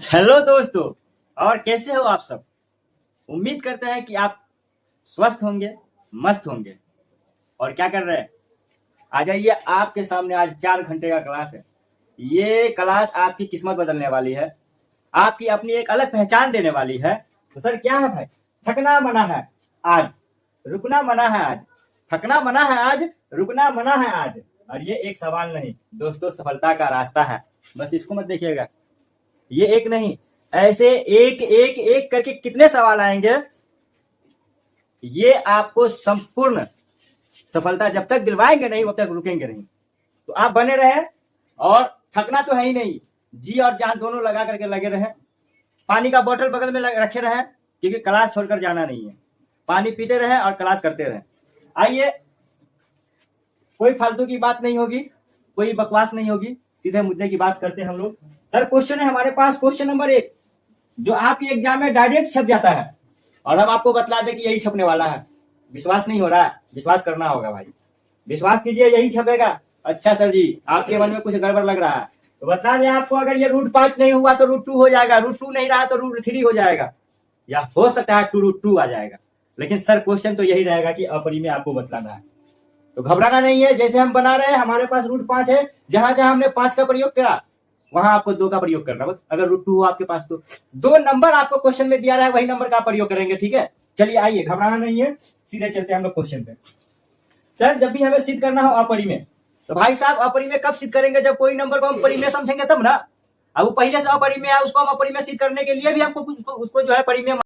Hello दोस्तों। और कैसे हो आप सब? उम्मीद करते हैं कि आप स्वस्थ होंगे, मस्त होंगे। और क्या कर रहे हैं? आ जाइए, आपके सामने आज 4 घंटे का क्लास है। ये क्लास आपकी किस्मत बदलने वाली है, आपकी अपनी एक अलग पहचान देने वाली है। तो सर क्या है भाई? थकना मना है आज, रुकना मना है आज। थकना मना है आज, रुकना मना है आज। और ये एक सवाल नहीं दोस्तों, सफलता का रास्ता है। बस इसको मत देखिएगा, ये एक नहीं, ऐसे एक एक एक करके कितने सवाल आएंगे। ये आपको संपूर्ण सफलता जब तक दिलवाएंगे नहीं, तब तक रुकेंगे नहीं। तो आप बने रहे, और थकना तो है ही नहीं। जी और जान दोनों लगा करके लगे रहे। पानी का बोतल बगल में रखे रहे, क्योंकि क्लास छोड़कर जाना नहीं है। पानी पीते रहे और क्लास करते रहे। आइए, कोई फालतू की बात नहीं होगी, कोई बकवास नहीं होगी, सीधे मुद्दे की बात करते हैं हम लोग। सर क्वेश्चन है हमारे पास, क्वेश्चन नंबर 1, जो आपके एग्जाम में डायरेक्ट छप जाता है, और हम आपको बतला दें कि यही छपने वाला है। विश्वास नहीं हो रहा है? विश्वास करना होगा भाई, विश्वास कीजिए, यही छपेगा। अच्छा सर जी, आपके मन में कुछ गड़बड़ लग रहा है, तो बता दें आपको, अगर ये रूट 5 नहीं हुआ तो रूट 2 हो जाएगा, रूट 2 नहीं रहा तो रूट 3 हो जाएगा, या हो सकता है रूट 2 आ जाएगा। लेकिन सर क्वेश्चन तो यही रहेगा कि अपरिमेय आपको बतलाना है। तो घबराना नहीं है, जैसे हम बना रहे हैं, हमारे पास रूट 5 है, जहां जहां हमने 5 का प्रयोग करा, वहां आपको 2 का प्रयोग करना बस। अगर रूट 2 हो आपके पास तो 2 नंबर आपको क्वेश्चन में दिया रहा है, वही नंबर का प्रयोग करेंगे, ठीक है? चलिए आइए, घबराना नहीं है, सीधे चलते हैं हम लोग क्वेश्चन पे। सर जब भी हमें सिद्ध करना हो अपरिमेय, तो भाई साहब अपरिमेय कब सिद्ध करेंगे? जब कोई नंबर को हम परिमेय समझेंगे तब ना। अब वो पहले से अपरिमेय है, उसको हम अपरिमेय सिद्ध करने के लिए भी हमको उसको जो है परिमेय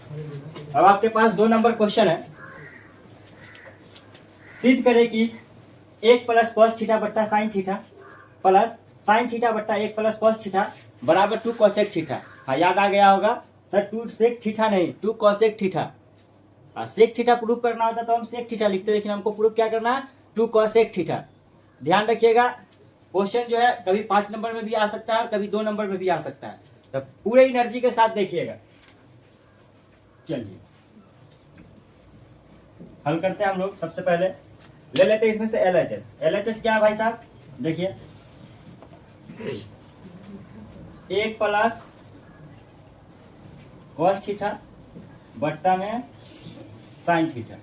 अब आपके पास 2 नंबर क्वेश्चन है। सिद्ध करे कि 1 प्लस कॉस थीटा बट्टा sine theta plus sine theta बट्टा 1 प्लस कॉस थीटा बराबर 2 कोसेक थीटा। हाँ, याद आ गया होगा सर, 2 सेक थीटा नहीं, 2 cosec theta. Sec theta prove करना होता तो हम सेक थीटा लिखते, लेकिन हमको प्रूव क्या करना है, 2 कोसेक थीटा। ध्यान रखिएगा, क्वेश्चन जो है कभी 5 नंबर में भी आ सकता है और कभी 2 नंबर में भी आ सकता है, तो पूरे एनर्जी के साथ देखिएगा। चलिए हल करते हैं हम लोग। सबसे पहले ले लेते हैं इसमें से LHS। LHS क्या है भाई साहब, देखिए 1 प्लस कॉस थीटा बट्टा में साइन थीटा,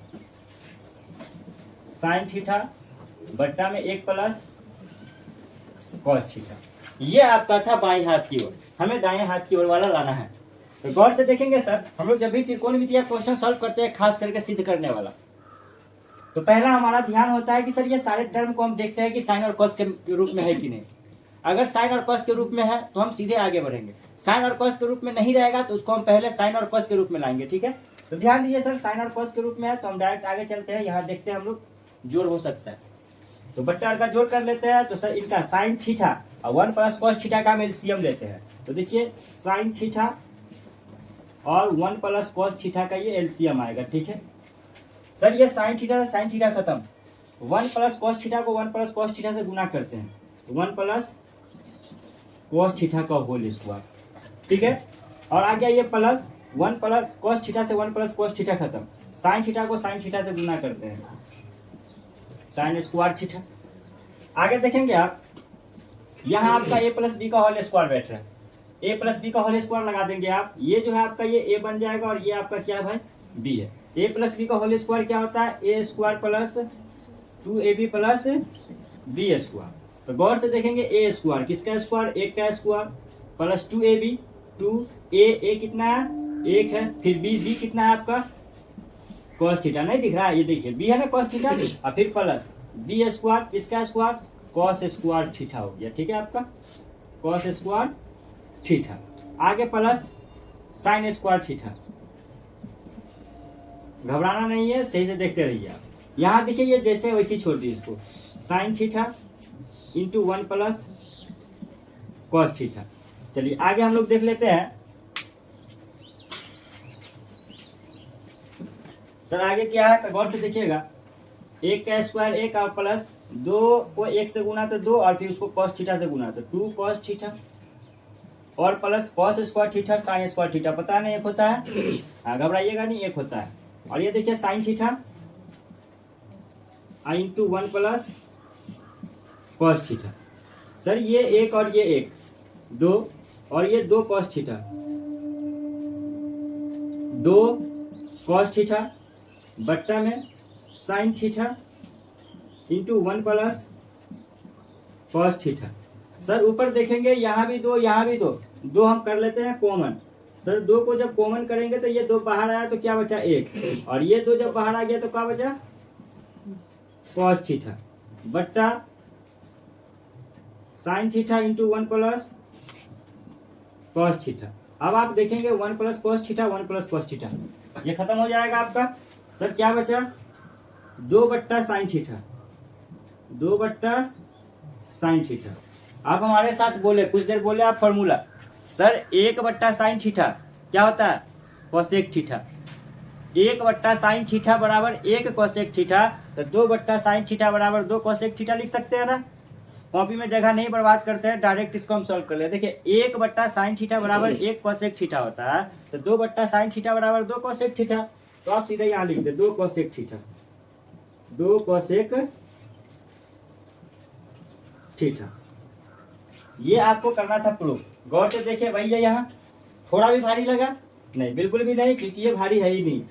साइन थीटा बट्टा में 1 प्लस कॉस थीटा। ये आपका था बाएं हाथ की ओर, हमें दाएं हाथ की ओर वाला लाना है। तो गौर से देखेंगे सर, हम लोग जब भी त्रिकोणमितीय क्वेश्चन सॉल्व करते हैं, खास करके सिद्ध करने वाला, तो पहला हमारा ध्यान होता है कि सर ये सारे टर्म को हम देखते हैं कि साइन और कॉस के रूप में है कि नहीं। अगर साइन और कॉस के रूप में है तो हम सीधे आगे बढ़ेंगे, साइन और कॉस के रूप में नहीं रहेगा तो उसको हम पहले साइन और कॉस के रूप में लाएंगे। ठीक है, तो ध्यान दीजिए सर, साइन और कॉस के रूप में है तो हम डायरेक्ट आगे चलते हैं। यहाँ देखते हैं हम लोग जोड़ हो सकता है, तो बट्टा का जोड़ कर लेते हैं। तो सर इनका साइन थीटा और 1 प्लस कॉस थीटा का हम एलसीएम लेते हैं। तो देखिए साइन थीटा और 1 प्लस कॉस थीटा का ये एलसीएम आएगा। ठीक है सर, ये साइन थीटा खत्म, 1 प्लस कॉस थीटा को 1 प्लस कॉस थीटा से गुना करते हैं, 1 प्लस कॉस थीटा का होल स्क्वायर। ठीक है, और आ गया ये प्लस 1 प्लस कॉस थीटा से 1 प्लस कॉस थीटा खत्म, साइन थीटा को साइन थीटा से गुना करते हैं, साइन स्क्वायर थीटा। आगे देखेंगे आप, यहाँ आपका a प्लस बी का होल स्क्वायर बैठ रहा है, a प्लस बी का होल स्क्वायर लगा देंगे आप। ये जो है आपका ये a बन जाएगा और ये आपका क्या है भाई, b है। a प्लस बी का होल स्क्वायर क्या होता है, a square plus 2ab plus b square. तो गौर से देखेंगे a स्क्वायर किसका स्क्वायर, 1 का स्क्वायर प्लस 2ab, 2a कितना है 1 है, फिर b कितना है आपका कॉस थीटा, नहीं दिख रहा है, ये देखिए b है ना कॉस थीटा, और फिर प्लस b स्क्वायर इसका स्क्वायर कॉस स्क्वायर थीटा हो गया। ठीक है, आपका कॉस स्क्वायर थीटा। आगे प्लस साइन स्क्वायर थीटा, घबराना नहीं है, सही से देखते रहिए आप। यहाँ देखिए ये जैसे वैसे छोड़ दी इसको, sine theta into 1 plus cos theta. चलिए आगे हम लोग देख लेते हैं। सर आगे क्या है, तो गौर से देखिएगा, 1 का स्क्वायर 1 और प्लस 2 को 1 से गुना तो 2 और फिर उसको कॉस थीटा से गुना तो 2 कॉस थीटा और plus cos square theta sine square theta. पता नहीं एक होता है, घबराइएगा नहीं, एक होता है। और ये देखिए sine theta into 1 plus cos theta. Sir ये 1 और ये 1 2 और ये 2 कॉस थीटा, 2 कॉस थीटा बट्टा में sine theta into 1 plus cos theta. Sir ऊपर देखेंगे यहाँ भी 2 यहाँ भी 2, 2 हम कर लेते हैं कॉमन। सर 2 को जब कॉमन करेंगे तो ये 2 बाहर आया तो क्या बचा 1, और ये 2 जब बाहर आ गया तो क्या बचा कॉस थीटा बट्टा sine theta into 1 plus cos theta. अब आप देखेंगे 1 plus cos theta 1 plus cos theta, ये खत्म हो जाएगा आपका। सर क्या बचा 2 बट्टा साइन थीटा, 2 बट्टा साइन थीटा। आप हमारे साथ बोले, कुछ देर बोले आप फॉर्मूला। सर 1 बट्टा साइन थीटा क्या होता है कोसेक थीटा, 1 बट्टा साइन थीटा बराबर 1 कोसेक थीटा, तो 2 बट्टा साइन थीटा बराबर 2 कोसेक थीटा लिख सकते हैं ना। कॉपी में जगह नहीं बर्बाद करते हैं, डायरेक्ट इसको हम सॉल्व कर लेते हैं। देखिए 1 बट्टा साइन थीटा बराबर 1 कोसेक थीटा होता है, तो 2 बट्टा साइन थीटा बराबर 2 कोसेक थीटा। तो आप सीधे यहाँ लिख दे 2 कोसेक थीटा, 2 कोसेक थीटा। ये आपको करना था प्रूफ। गौर से देखिए भैया, यहाँ थोड़ा भी भारी लगा नहीं, बिल्कुल भी नहीं, क्योंकि ये भारी है ही नहीं।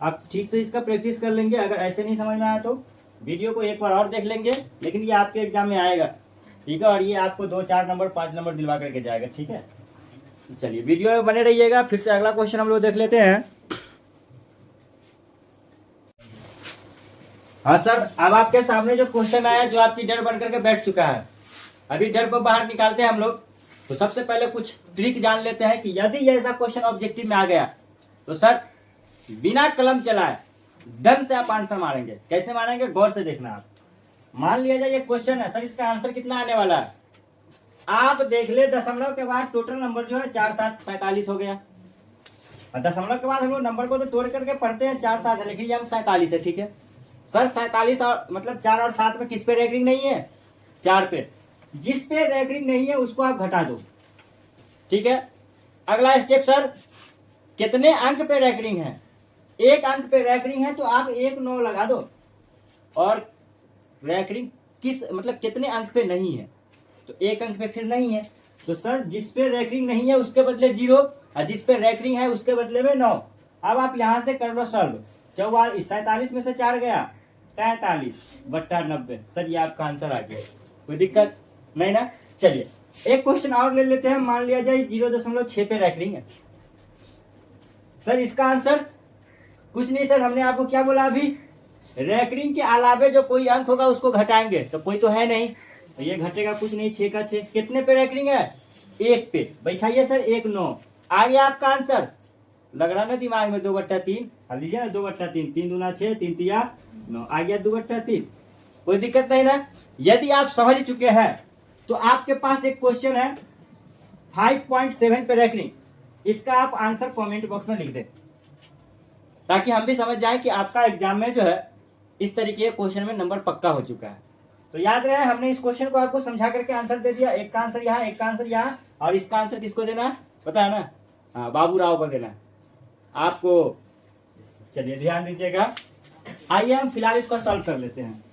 आप ठीक से इसका प्रैक्टिस कर लेंगे। अगर ऐसे नहीं समझ में आया तो वीडियो को एक बार और देख लेंगे, लेकिन ये आपके एग्जाम में आएगा। ठीक है, और ये आपको 2 4 नंबर 5 नंबर दिलवा करके जाएगा। ठीक है, चलिए वीडियो में बने रहिएगा। फिर से अगला क्वेश्चन हम लोग देख लेते हैं। हाँ सर, अब आपके सामने जो क्वेश्चन आया, जो आपकी डर बन करके बैठ चुका है, अभी डर को बाहर निकालते हैं हम लोग। तो सबसे पहले कुछ ट्रिक जान लेते हैं कि यदि ऐसा क्वेश्चन ऑब्जेक्टिव में आ गया तो सर बिना कलम चलाए दम से आप आंसर मारेंगे। कैसे मारेंगे, गौर से देखना आप। मान लिया जाए ये क्वेश्चन है सर, इसका आंसर कितना आने वाला है, आप देख ले दशमलव के बाद टोटल नंबर जो है 4 7 47 हो गया। दशमलव के बाद हम लोग नंबर को तो तोड़ करके पढ़ते हैं, 4 7 है, लिख लीजिए हम 47 है, ठीक है सर। 47 और मतलब 4 और 7 में किस पे रैंकिंग नहीं है, 4 पे। जिस पे रैंकिंग नहीं है उसको आप घटा दो, ठीक है। अगला स्टेप सर, कितने अंक पे रैंकिंग है, 1 अंक पे रैंकिंग है तो आप 1 9 लगा दो। और रैंकिंग किस मतलब कितने अंक पे नहीं है, तो 1 अंक पे फिर नहीं है, तो सर जिस पे रैंकिंग नहीं है उसके बदले 0 और जिस पे रैंकिंग है उसके बदले में 9। अब आप यहां से कर लो सॉल्व। 47 में से 4 गया 43/90। सर ये आपका आंसर आ गया, कोई दिक्कत नहीं ना। चलिए एक क्वेश्चन और ले लेते हैं। मान लिया जाए 0.6 पे रैंकिंग है सर, इसका आंसर कुछ नहीं सर, हमने आपको क्या बोला अभी, रैंकिंग के अलावे जो कोई अंक होगा उसको घटाएंगे, तो कोई तो है नहीं, तो ये घटेगा कुछ नहीं, 6 का 6। कितने पे रैंकिंग है, 1 पे, बैठाइए सर 1 9 आ गया आपका आंसर। लग रहा ना दिमाग में, 2/3 लीजिए ना, 2/3, 3 दूना 6, 3 तिया 9, आ गया 2/3। कोई दिक्कत नहीं ना। यदि आप समझ चुके हैं तो आपके पास एक क्वेश्चन है 5.7 पे रैंकिंग, इसका आप आंसर कमेंट बॉक्स में लिख दें ताकि हम भी समझ जाए कि आपका एग्जाम में जो है इस तरीके के क्वेश्चन में नंबर पक्का हो चुका है। तो याद रहे हमने इस क्वेश्चन को आपको समझा करके आंसर दे दिया। एक का आंसर यहाँ, एक का आंसर यहाँ, और इसका आंसर किसको देना है पता है ना, हाँ बाबू राव को देना है आपको। चलिए ध्यान दीजिएगा। आइए हम फिलहाल इसको सॉल्व कर लेते हैं।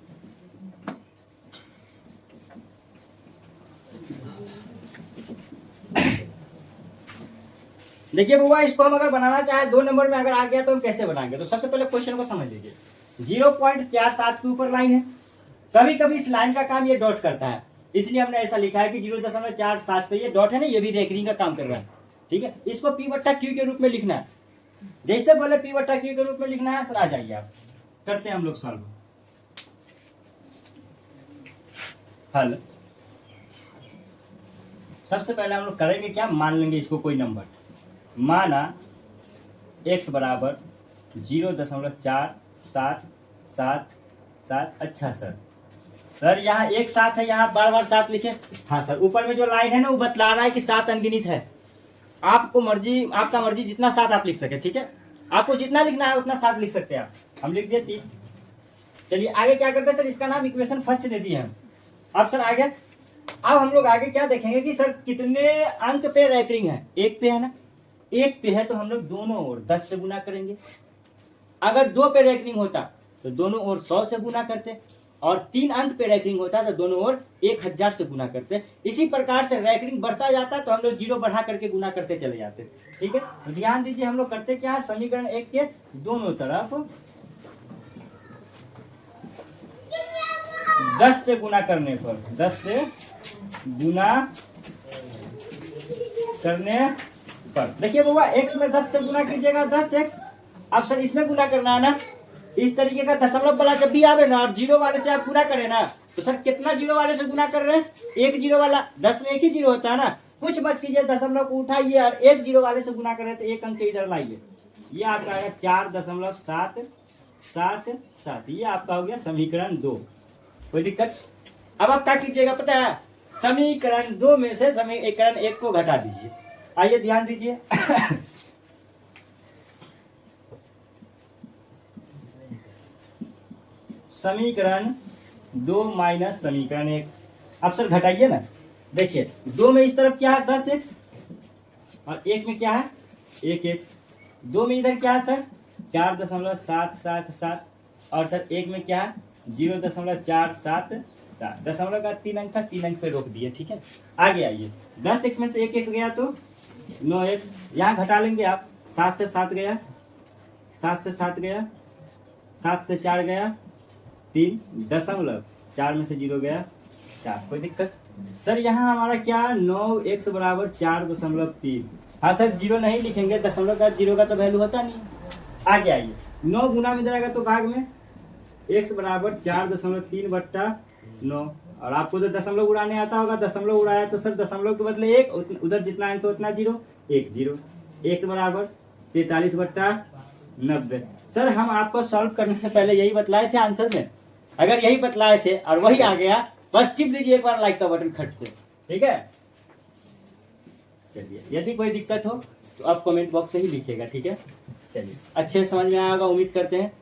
देखिए बुआ, इसको हम अगर बनाना चाहे 2 नंबर में अगर आ गया तो हम कैसे बनाएंगे, तो सबसे पहले क्वेश्चन को समझ लीजिए। 0.47 के ऊपर लाइन है, कभी कभी इस लाइन का काम ये डॉट करता है, इसलिए हमने ऐसा लिखा है कि 0.47 पे ये डॉट है ना, ये भी रैंकिंग का काम कर रहा है, ठीक है। इसको P/Q के रूप में लिखना है, जैसे बोले P/Q के रूप में लिखना है सर। आ जाइए आप, करते हैं हम लोग सॉल्व। हल सबसे पहले हम लोग करेंगे क्या, मान लेंगे इसको कोई नंबर, माना x बराबर 0.4777। अच्छा सर यहाँ एक 7 है, यहाँ बार बार 7 लिखे। हाँ सर, ऊपर में जो लाइन है ना वो बतला रहा है कि 7 अनगिनत है। आपको मर्जी, आपका मर्जी जितना 7 आप लिख सके, ठीक है। आपको जितना लिखना है उतना 7 लिख सकते हैं आप, हम लिख दिए 3। चलिए आगे क्या करते हैं सर, इसका नाम इक्वेशन फर्स्ट दे दिए हम। अब सर आगे, अब हम लोग आगे क्या देखेंगे कि सर कितने अंक पे रैंकिंग है, 1 पे है ना, 1 पे है तो हम लोग दोनों ओर 10 से गुना करेंगे। अगर 2 पे रैंकिंग होता तो दोनों ओर 100 से गुना करते, और 3 अंक पे रैंकिंग होता तो दोनों ओर 1000 से गुना करते। इसी प्रकार से रैंकिंग बढ़ता जाता तो हम लोग 0 बढ़ा करके गुना करते चले जाते, ठीक है। तो ध्यान दीजिए हम लोग करते क्या है, समीकरण 1 के दोनों तरफ 10 से गुना करने पर, 10 से गुना करने पर, देखिए बाबा x में 10 से गुना कीजिएगा 10x। अब सर इसमें गुना करना है ना, इस तरीके का दशमलव वाला जब भी आवे ना और 0 वाले से आप गुना करें ना, तो सर कितना 0 वाले से गुना कर रहे हैं, 1 0 वाला, 10 में 1 ही 0 होता है ना। कुछ मत कीजिए, दशमलव को उठाइए और 1 0 वाले से गुना करें तो 1 अंक इधर लाइए, ये आपका आएगा 4.777। ये आपका हो गया समीकरण 2। कोई दिक्कत। अब आप क्या कीजिएगा पता है, समीकरण 2 में से समीकरण 1 को घटा दीजिए। आइए ध्यान दीजिए समीकरण 2 माइनस समीकरण 1। अब सर घटाइए ना, देखिए 2 में इस तरफ क्या है 10x और 1 में क्या है 1x। 2 में इधर क्या है सर 4.777 और सर 1 में क्या है 0.477। दशमलव का 3 अंक था, 3 अंक पे रोक दिए, ठीक है। आगे आइए, 10x में से 1x गया तो 9x, यहाँ घटा लेंगे आप, 7 से 7 गया, 7 से 7 गया, 7 से 4 गया 3, दशमलव 4 में से 0 गया 4। कोई दिक्कत सर, यहाँ हमारा क्या 9x बराबर 4.3। हाँ सर 0 नहीं लिखेंगे, दशमलव का 0 का तो वैल्यू होता नहीं। आगे आइए, 9 गुना में जाएगा तो भाग में x बराबर 4.3/9। और आपको तो दशमलव उड़ाने आता होगा, दशमलव उड़ाया तो सर दशमलव के बदले 1, उधर जितना अंक उतना 0, 1 0। x बराबर 43/9 90। सर हम आपको सॉल्व करने से पहले यही बतलाए थे आंसर में, अगर यही बतलाए थे और वही आ गया बस टिप दीजिए एक बार लाइक का बटन खट से, ठीक है। चलिए यदि कोई दिक्कत हो तो आप कमेंट बॉक्स में ही लिखिएगा, ठीक है। चलिए अच्छे समझ में आया होगा, उम्मीद करते हैं।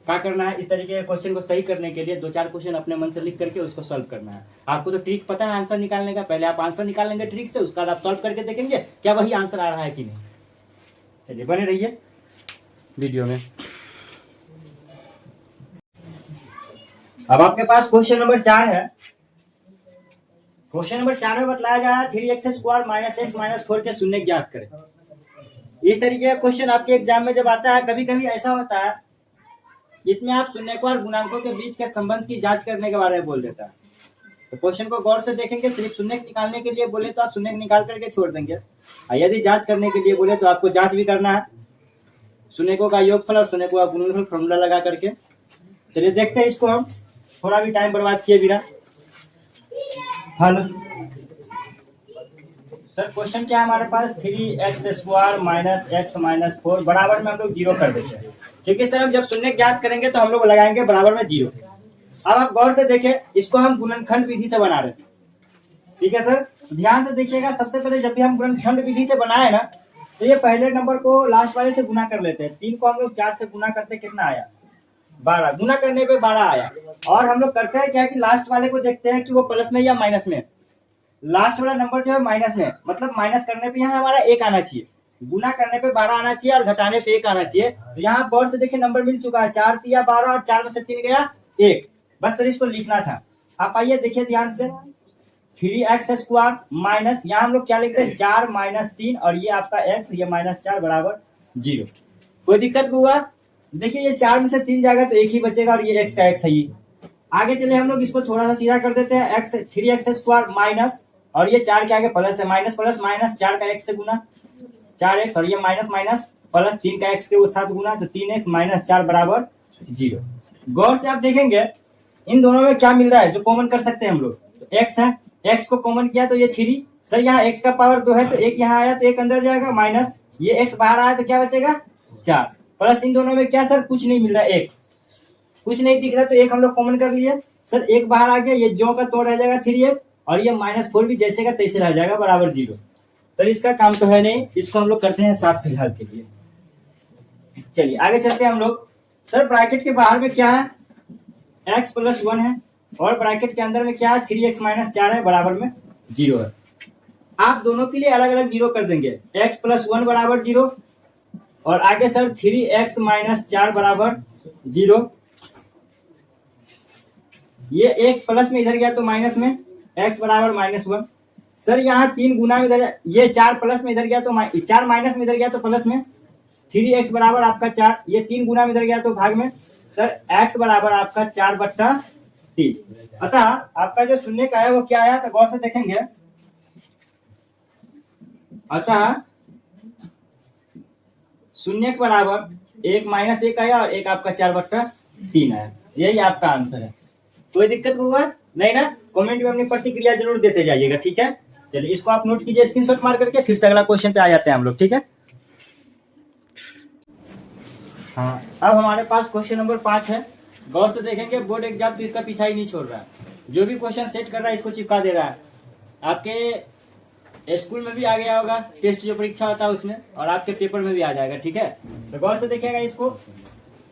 क्या करना है, इस तरीके के क्वेश्चन को सही करने के लिए 2-4 क्वेश्चन अपने मन से लिख करके उसको सॉल्व करना है। आपको तो ट्रिक पता है आंसर निकालने का, पहले आप आंसर निकाल लेंगे ट्रिक से, उसके बाद आप सॉल्व करके देखेंगे क्या वही आंसर आ रहा है कि नहीं। चलिए बने रहिए वीडियो में। अब आपके पास क्वेश्चन नंबर 4 है। क्वेश्चन नंबर 4 में बतलाया जा रहा है 3x² माइनस x माइनस 4 के शून्य ज्ञात करें। इस तरीके का क्वेश्चन आपके एग्जाम में जब आता है, कभी कभी ऐसा होता है इसमें आप शून्यक और गुणांकों के बीच के संबंध की जांच करने के बारे में बोल देता है। तो क्वेश्चन को गौर से देखेंगे, सिर्फ शून्यक निकालने के लिए बोले तो आप शून्यक निकाल करके छोड़ देंगे, और यदि जांच करने के लिए बोले तो आपको जांच भी करना है शून्यकों का योगफल और शून्यकों का गुणनफल फॉर्मूला लगा करके। चलिए देखते हैं इसको हम थोड़ा भी टाइम बर्बाद किए बिना। हल सर क्वेश्चन क्या है हमारे पास, 3x² माइनस x माइनस 4 बराबर में हम लोग 0 कर देते हैं, क्योंकि सर हम जब शून्य ज्ञात करेंगे तो हम लोग लगाएंगे बराबर में 0। अब आप गौर से देखें, इसको हम गुणनखंड विधि से बना रहे हैं, ठीक है सर। ध्यान से देखिएगा, सबसे पहले जब भी हम गुणनखंड विधि से बनाए ना, तो ये पहले नंबर को लास्ट वाले से गुना कर लेते हैं। 3 को हम लोग 4 से गुना करते, कितना आया 12, गुना करने पे 12 आया। और हम लोग करते हैं क्या कि लास्ट वाले को देखते हैं कि वो प्लस में या माइनस में। लास्ट वाला नंबर जो है माइनस में, मतलब माइनस करने पे यहाँ हमारा 1 आना चाहिए, गुना करने पे 12 आना चाहिए और घटाने पे 1 आना चाहिए। तो यहाँ गौर से देखिए नंबर मिल चुका है, 4 तिया 12 और 4 में से 3 गया 1, बस सर इसको लिखना था। आप आइए देखिए ध्यान से, 3x² माइनस, यहाँ हम लोग क्या लिखते हैं 4 माइनस 3, और ये आपका x, ये -4 बराबर 0। कोई दिक्कत हुआ? देखिए ये 4 में से 3 जाएगा तो 1 ही बचेगा, और ये x का x है ही। आगे चले हम लोग इसको थोड़ा सा सीधा कर देते हैं, 3x² माइनस, और ये 4 के आगे प्लस है, माइनस प्लस माइनस 4 का x से गुना 4x, और ये माइनस माइनस प्लस 3 का x के साथ गुना, तो 3x माइनस 4 बराबर 0। गौर से आप देखेंगे इन दोनों में क्या मिल रहा है जो कॉमन कर सकते हैं हम लोग, तो x है, x को कॉमन किया तो ये 3। सर यहाँ x का पावर 2 है तो 1 यहाँ आया तो 1 अंदर जाएगा, माइनस ये x बाहर आया तो क्या बचेगा 4, प्लस इन दोनों में क्या सर कुछ नहीं मिल रहा है, 1 कुछ नहीं दिख रहा तो 1 हम लोग कॉमन कर लिए। सर 1 बाहर आ गया, ये जो का तो रह जाएगा 3x, और ये -4 भी जैसे का तैसे रह जाएगा बराबर 0। तो इसका काम तो है नहीं, इसको हम लोग करते हैं साफ फिलहाल के लिए। चलिए आगे चलते हैं हम लोग। सर ब्रैकेट के बाहर में क्या है, x + 1 है, और ब्रैकेट के अंदर में क्या है 3x - 4 है बराबर में 0 है। आप दोनों के लिए अलग अलग 0 कर देंगे, x + 1 बराबर 0, और आगे सर 3x - 4 बराबर 0। ये एक प्लस में इधर गया तो माइनस में, x बराबर -1। सर यहाँ 3 गुना में इधर, ये 4 प्लस में इधर गया तो 4 माइनस में इधर गया तो प्लस में, 3x बराबर आपका 4, ये 3 गुना में इधर गया तो भाग में। सर x बराबर आपका 4/3। अतः आपका जो शून्य का है वो क्या आया, तो गौर से देखेंगे, अतः शून्य के बराबर 1 - 1 आया, और 1 आपका 4/3 आया। यही आपका आंसर है। कोई दिक्कत हुआ नहीं ना? कमेंट में अपनी प्रतिक्रिया जरूर देते जाइएगा, ठीक है। चलिए इसको आप नोट कीजिए स्क्रीनशॉट मार करके, फिर से अगला क्वेश्चन पे आ जाते हैं हम लोग, ठीक है। हाँ अब हमारे पास क्वेश्चन नंबर 5 है। गौर से देखेंगे, बोर्ड एग्जाम तो इसका पीछा ही नहीं छोड़ रहा है, जो भी क्वेश्चन सेट कर रहा है इसको चिपका दे रहा है। आपके स्कूल में भी आ गया होगा, टेस्ट जो परीक्षा होता है उसमें, और आपके पेपर में भी आ जाएगा, ठीक है। तो गौर से देखिएगा इसको,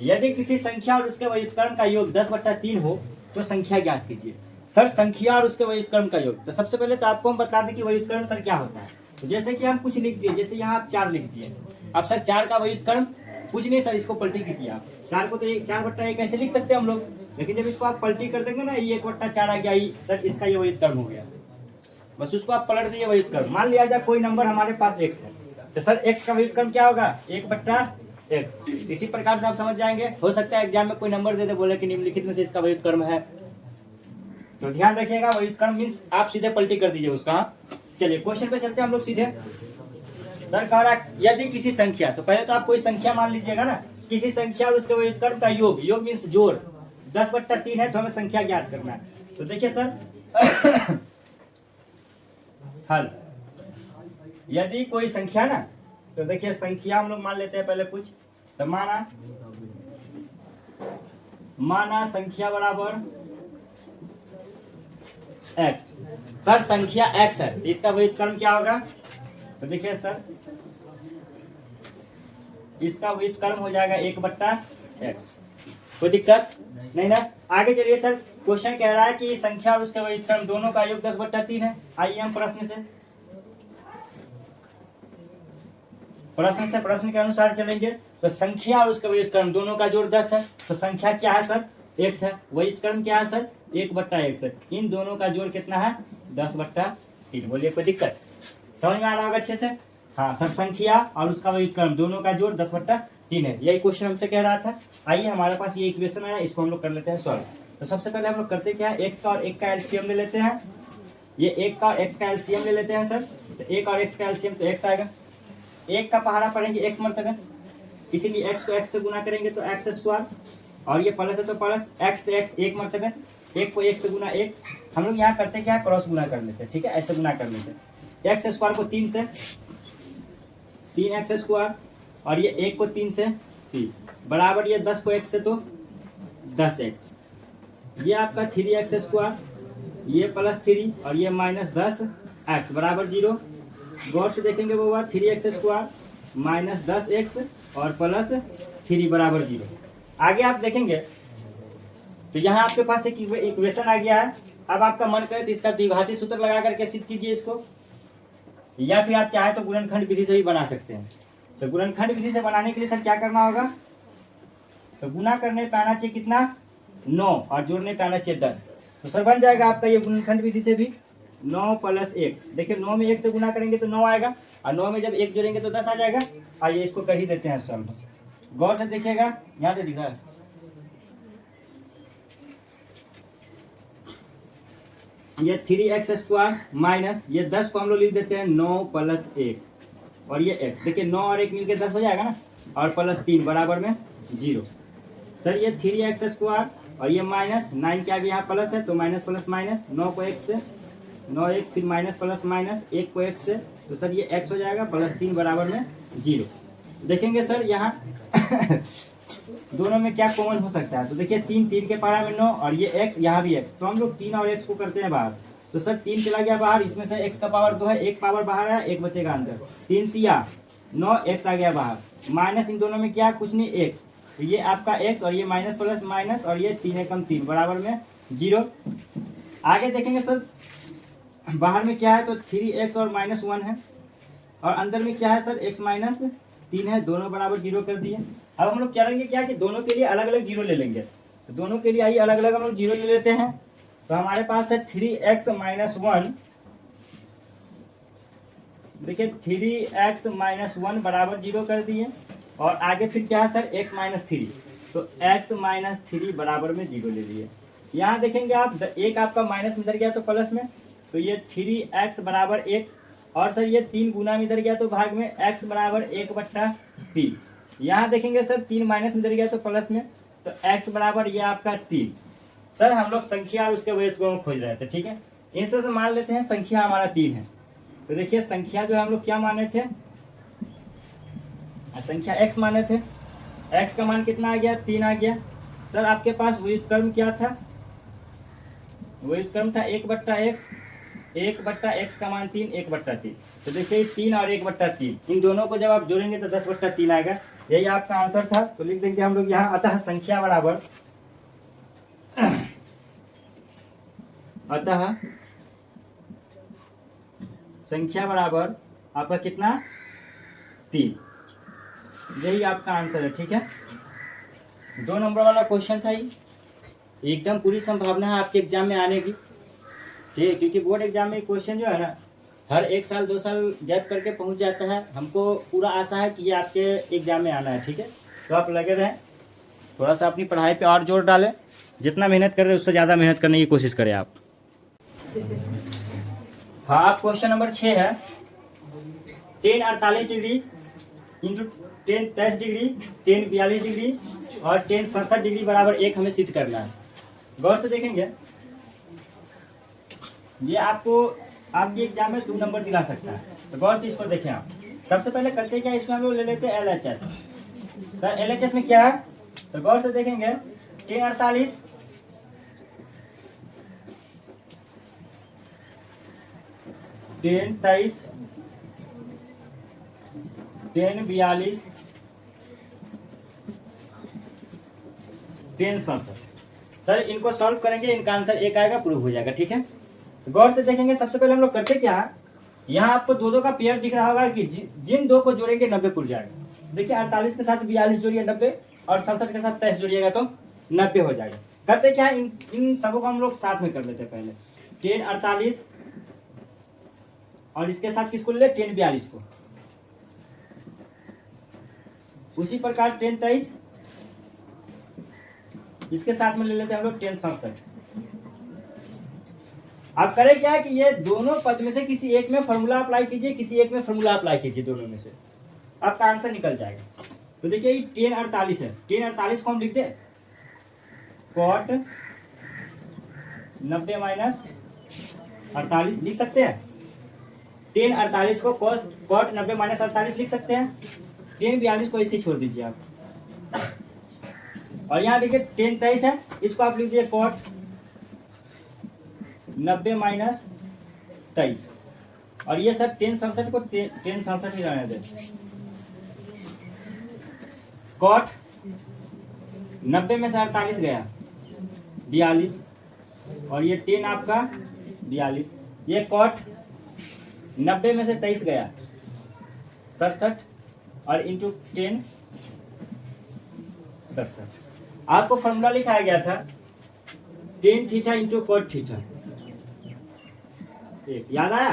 यदि किसी संख्या और उसके व्युत्क्रम का योग 10/3 हो तो संख्या ज्ञात कीजिए। सर संख्या और उसके व्युत्क्रम का योग, तो सबसे पहले तो आपको हम बता दें कि व्युत्क्रम सर क्या होता है। तो जैसे कि हम कुछ लिख दिए, जैसे यहाँ आप 4 लिख दिए, अब सर 4 का व्युत्क्रम कुछ नहीं सर, इसको पलटी कीजिए आप। 4 को तो 4/1 ऐसे लिख सकते हैं हम लोग, लेकिन जब इसको आप पलटी कर देंगे ना, ये 1/4 आ गया, सर इसका ये व्युत्क्रम हो गया, बस उसको आप पलट दिए व्युत्क्रम। मान लिया जाए कोई नंबर हमारे पास x है, तो सर x का व्युत्क्रम क्या होगा 1/x। इसी प्रकार से आप समझ जाएंगे। हो सकता है एग्जाम में कोई नंबर दे दे, बोले कि निम्नलिखित में से इसका व्युत्क्रम है, तो ध्यान रखिएगा व्युत्क्रम मींस आप सीधे पलटी कर दीजिए उसका। चलिए क्वेश्चन पे चलते हैं हम लोग सीधे। सर कह रहा है यदि किसी संख्या, तो पहले तो आप कोई संख्या मान लीजिएगा ना, किसी संख्या और उसके व्युत्क्रम का योग, योग मींस जोड़ 10/3 है, तो हमें संख्या ज्ञात करना है। तो देखिए सर हल, यदि कोई संख्या ना, तो देखिए संख्या हम लोग मान लेते हैं पहले कुछ, तो माना संख्या बराबर x। सर संख्या x है, इसका व्युत्क्रम क्या होगा? तो देखिए सर, इसका व्युत्क्रम हो जाएगा 1/x। कोई दिक्कत नहीं ना? आगे चलिए सर, क्वेश्चन कह रहा है कि संख्या और उसका व्युत्क्रम दोनों का योग 10/3 है। आइए हम प्रश्न के अनुसार चलेंगे। तो संख्या और उसका व्युत्क्रम दोनों का जोड़ 10 है। तो संख्या क्या है सर? x है। व्युत्क्रम क्या है सर? 1/x है। इन दोनों का जोड़ कितना है? 10/3। बोलिए कोई दिक्कत? समझ में आ रहा होगा अच्छे से? हाँ सर, संख्या और उसका व्युत्क्रम दोनों का जोड़ 10/3 है। यही क्वेश्चन हमसे कह रहा था। आइए हमारे पास ये इक्वेशन है, इसको हम लोग कर लेते हैं सॉल्व। तो सबसे पहले हम लोग करते क्या है, x का और 1 का एलसीएम ले लेते हैं। ये 1 का और x का एलसीएम ले लेते हैं सर। तो 1 और x का एलसीएम तो x आएगा। 1 का पहाड़ा पढ़ेंगे x मरतबा, इसीलिए x को x से गुना करेंगे तो x²। और ये प्लस है तो प्लस x से x 1 मरतबा, 1 को 1 से गुना 1। हम लोग यहाँ करते क्या है, क्रॉस गुना कर लेते हैं। ठीक है, ऐसे गुना कर लेते हैं। x² को 3 से 3x², और ये 1 को 3 से 3 बराबर, ये 10 को 1 से तो 10x। ये आपका 3x², ये +3 और ये -10x बराबर 0। गौर से देखेंगे वो हुआ 3x² -10x और +3 बराबर 0। आगे आप देखेंगे तो यहाँ आपके पास एक इक्वेशन आ गया है। अब आपका मन करे तो इसका द्विघाती सूत्र लगा करके सिद्ध कीजिए इसको, या फिर आप चाहे तो गुणनखंड विधि से भी बना सकते हैं। तो गुणनखंड विधि से बनाने के लिए सर क्या करना होगा? तो गुना करने पे आना चाहिए कितना? 9, और जोड़ने पे आना चाहिए 10। तो सर बन जाएगा आपका ये गुणनखंड विधि से भी 9 + 1। देखिए 9 में 1 से गुना करेंगे तो 9 आएगा, और 9 में जब 1 जोड़ेंगे तो 10 आ जाएगा। आइए इसको कर ही देते हैं सॉल्व। गौर से देखिएगा, यहाँ से दिख रहा है। ये 3x² माइनस ये 10 को हम लोग लिख देते हैं 9 + 1, और ये x। देखिए 9 और 1 मिलके 10 हो जाएगा ना, और +3 बराबर में 0। सर ये 3x² और ये माइनस 9 क्या भी यहाँ प्लस है, तो माइनस प्लस माइनस 9 को 1 से 9x, फिर माइनस प्लस माइनस 1 को 1 से, तो सर ये x हो जाएगा +3 बराबर में 0। देखेंगे सर यहाँ दोनों में क्या कॉमन हो सकता है? तो देखिए 3 के पहाड़ा में 9, और ये x, यहाँ भी x। तो हम लोग 3 और x को करते हैं बाहर। तो सर 3 चला गया बाहर, इसमें से x का पावर 2 है, 1 पावर बाहर है, 1 बचेगा अंदर। 3 तिया 9, x आ गया बाहर, माइनस इन दोनों में क्या कुछ नहीं 1। तो ये आपका x, और ये माइनस प्लस माइनस, और ये 3 एकम 3 बराबर में 0। आगे देखेंगे सर बाहर में क्या है, तो 3x और -1 है, और अंदर में क्या है सर, x - 3 है, दोनों बराबर 0 कर दिए। अब हम लोग करेंगे क्या कि दोनों के लिए अलग अलग 0 ले लेंगे। तो दोनों के लिए आइए अलग अलग हम लोग 0 ले लेते हैं। तो हमारे पास है 3x - 1। देखिए 3x - 1 बराबर 0 कर दिए, और आगे फिर क्या है सर, x - 3। तो x - 3 बराबर में 0 ले लिए। यहाँ देखेंगे आप, एक आपका माइनस में इधर गया तो प्लस में, तो ये 3x बराबर 1, और सर ये 3 गुना में इधर गया तो भाग में, x बराबर 1/3। यहाँ देखेंगे सर 3 माइनस में इधर गया तो प्लस में, तो x बराबर ये आपका 3। सर हम लोग संख्या और उसके व्युत्क्रम खोज रहे थे। ठीक है, इनसे से मान लेते हैं संख्या हमारा 3 है। तो देखिए संख्या जो है हम लोग क्या माने थे, संख्या x माने थे। x का मान कितना आ गया, 3 आ गया। सर आपके पास व्युत्क्रम क्या था? व्युत्क्रम था 1/x, 1/x का मान 3, 1/3। तो देखिए 3 और 1/3, इन दोनों को जब आप जोड़ेंगे तो 10/3 आएगा। यही आपका आंसर था। तो लिख देंगे हम लोग यहाँ, अतः संख्या बराबर आपका कितना, 3। यही आपका आंसर है। ठीक है, 2 नंबर वाला क्वेश्चन था ये। एकदम पूरी संभावना है आपके एग्जाम में आने की। ठीक है, क्योंकि बोर्ड एग्जाम में क्वेश्चन जो है ना, हर 1 साल 2 साल गैप करके पहुंच जाता है। हमको पूरा आशा है कि ये आपके एग्जाम में आना है। ठीक है, तो आप लगे रहें, थोड़ा सा अपनी पढ़ाई पे और जोर डालें। जितना मेहनत कर रहे हैं उससे ज़्यादा मेहनत करने की कोशिश करें आप। हाँ, आप क्वेश्चन नंबर 6 है, 10 48 डिग्री इंटू 10 23 डिग्री, 10 42 डिग्री और 10 67 डिग्री बराबर 1 हमें सिद्ध करना है। गौर से देखेंगे, ये आपको आपके एग्जाम में 2 नंबर दिला सकता है। तो गौर से इसको देखें आप। सबसे पहले करते क्या, इसमें हम लोग ले लेते हैं LHS। सर एलएचएस में क्या है, तो गौर से देखेंगे 1048 1023 1042 1067। सर इनको सॉल्व करेंगे, इनका आंसर एक आएगा, प्रूव हो जाएगा। ठीक है, तो गौर से देखेंगे। सबसे पहले हम लोग करते क्या, यहाँ आपको दो दो का पेयर दिख रहा होगा कि जिन दो को जोड़ेंगे 90 पुर जाएगा। देखिए 48 के साथ 42 जोड़िए 90, और 67 के साथ 23 जोड़िएगा तो 90 हो जाएगा। करते क्या, इन सबों को हम लोग साथ में कर लेते हैं। पहले 1048 और इसके साथ किसको ले लें, 1042 को। उसी प्रकार 1023 इसके साथ में ले लेते हैं हम लोग 1067। आप करें क्या कि ये दोनों पद में से किसी एक में फॉर्मूला अप्लाई कीजिए, किसी एक में फॉर्मूला अप्लाई कीजिए, दोनों में से आपका आंसर निकल जाएगा। तो देखिए ये 1048 है, 1048 को हम लिखते हैं कॉट 90 माइनस 48 लिख सकते हैं। 1048 को कॉट 90 माइनस 48 लिख सकते हैं। 1042 को इसे छोड़ दीजिए आप, और यहाँ देखिए 1023 है, इसको आप लिख दीजिए कॉट 90 माइनस 23, और ये सब 1067 को 1067 ही रहने दें। कॉट 90 में से 48 गया 42, और ये 10 आपका 42, ये कॉट 90 में से 23 गया 67, और इंटू 10 67। आपको फॉर्मूला लिखाया गया था 10 थीटा इंटू कॉट थीटा, एक याद आया,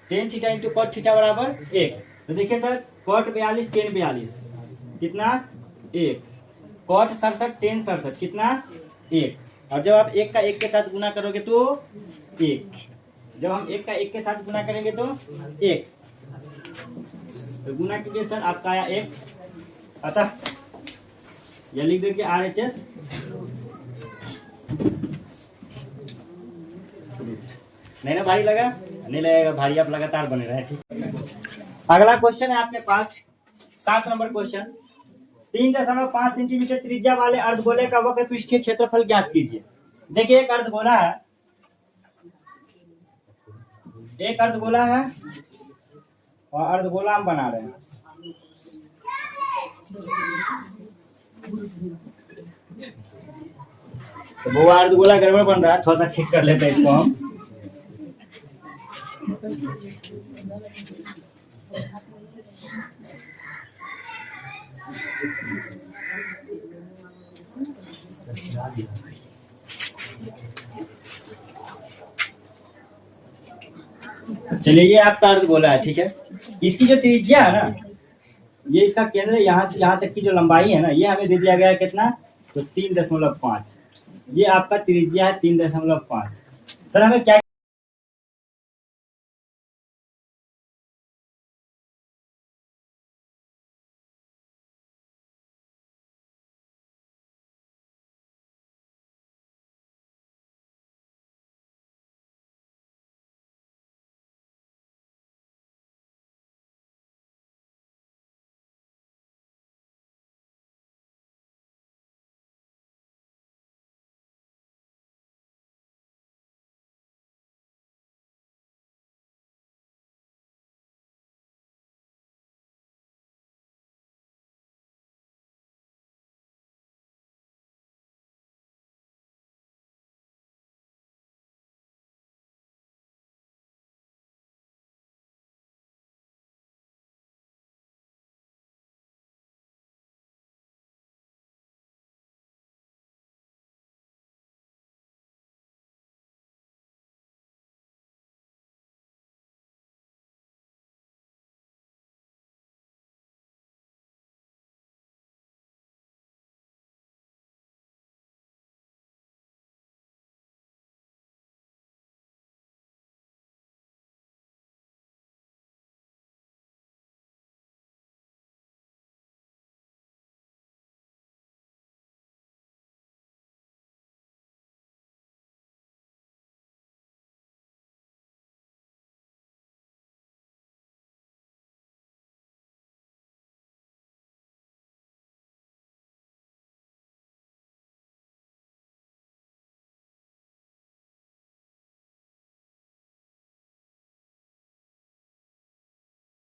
10 थीटा इंटू कॉट थीटा बराबर 1। तो देखिए सर कॉट 42 10 42 कितना 1, कॉट 67 10 67 कितना 1, और जब आप एक का एक के साथ गुना करोगे तो 1, जब हम एक का एक के साथ गुना करेंगे तो 1, तो गुना कीजिए सर, आपका आया 1। अतः यह लिख देंगे RHS नहीं ना भारी लगा, नहीं लगेगा भारी, आप लगातार बने रहे। ठीक, अगला क्वेश्चन है आपके पास 7 नंबर क्वेश्चन। 3.5 सेंटीमीटर त्रिज्या वाले अर्धगोले का वक्र पृष्ठीय क्षेत्रफल ज्ञात कीजिए। देखिए एक अर्धगोला है, एक अर्धगोला है, और अर्धगोला हम बना रहे हैं। तो वो अर्धगोला गड़बड़ बन रहा है, थोड़ा सा ठीक कर लेते हैं इसको हम। चलिए ये आपका अर्धगोला है, ठीक है। इसकी जो त्रिज्या है ना, ये इसका केंद्र यहाँ से यहाँ तक की जो लंबाई है ना, ये हमें दे दिया गया है कितना, तो 3.5। ये आपका त्रिज्या है 3.5। सर हमें क्या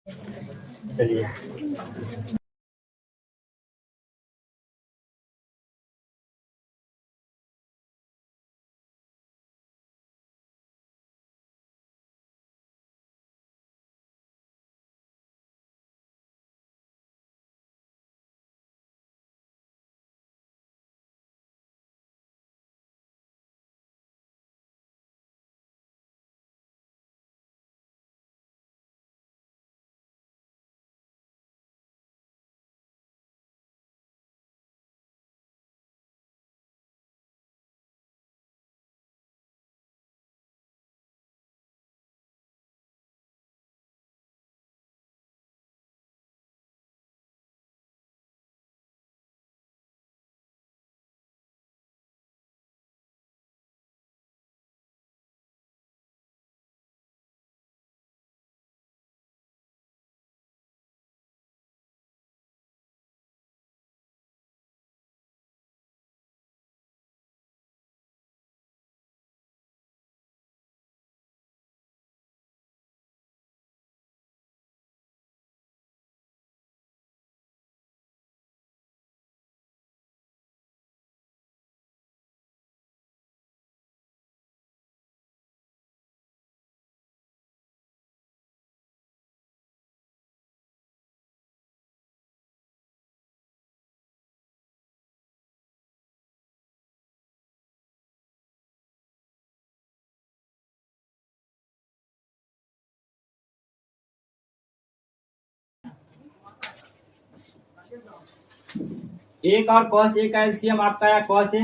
चलिए। एक और कॉस ए का एलसीएम आपका आया कॉस ए,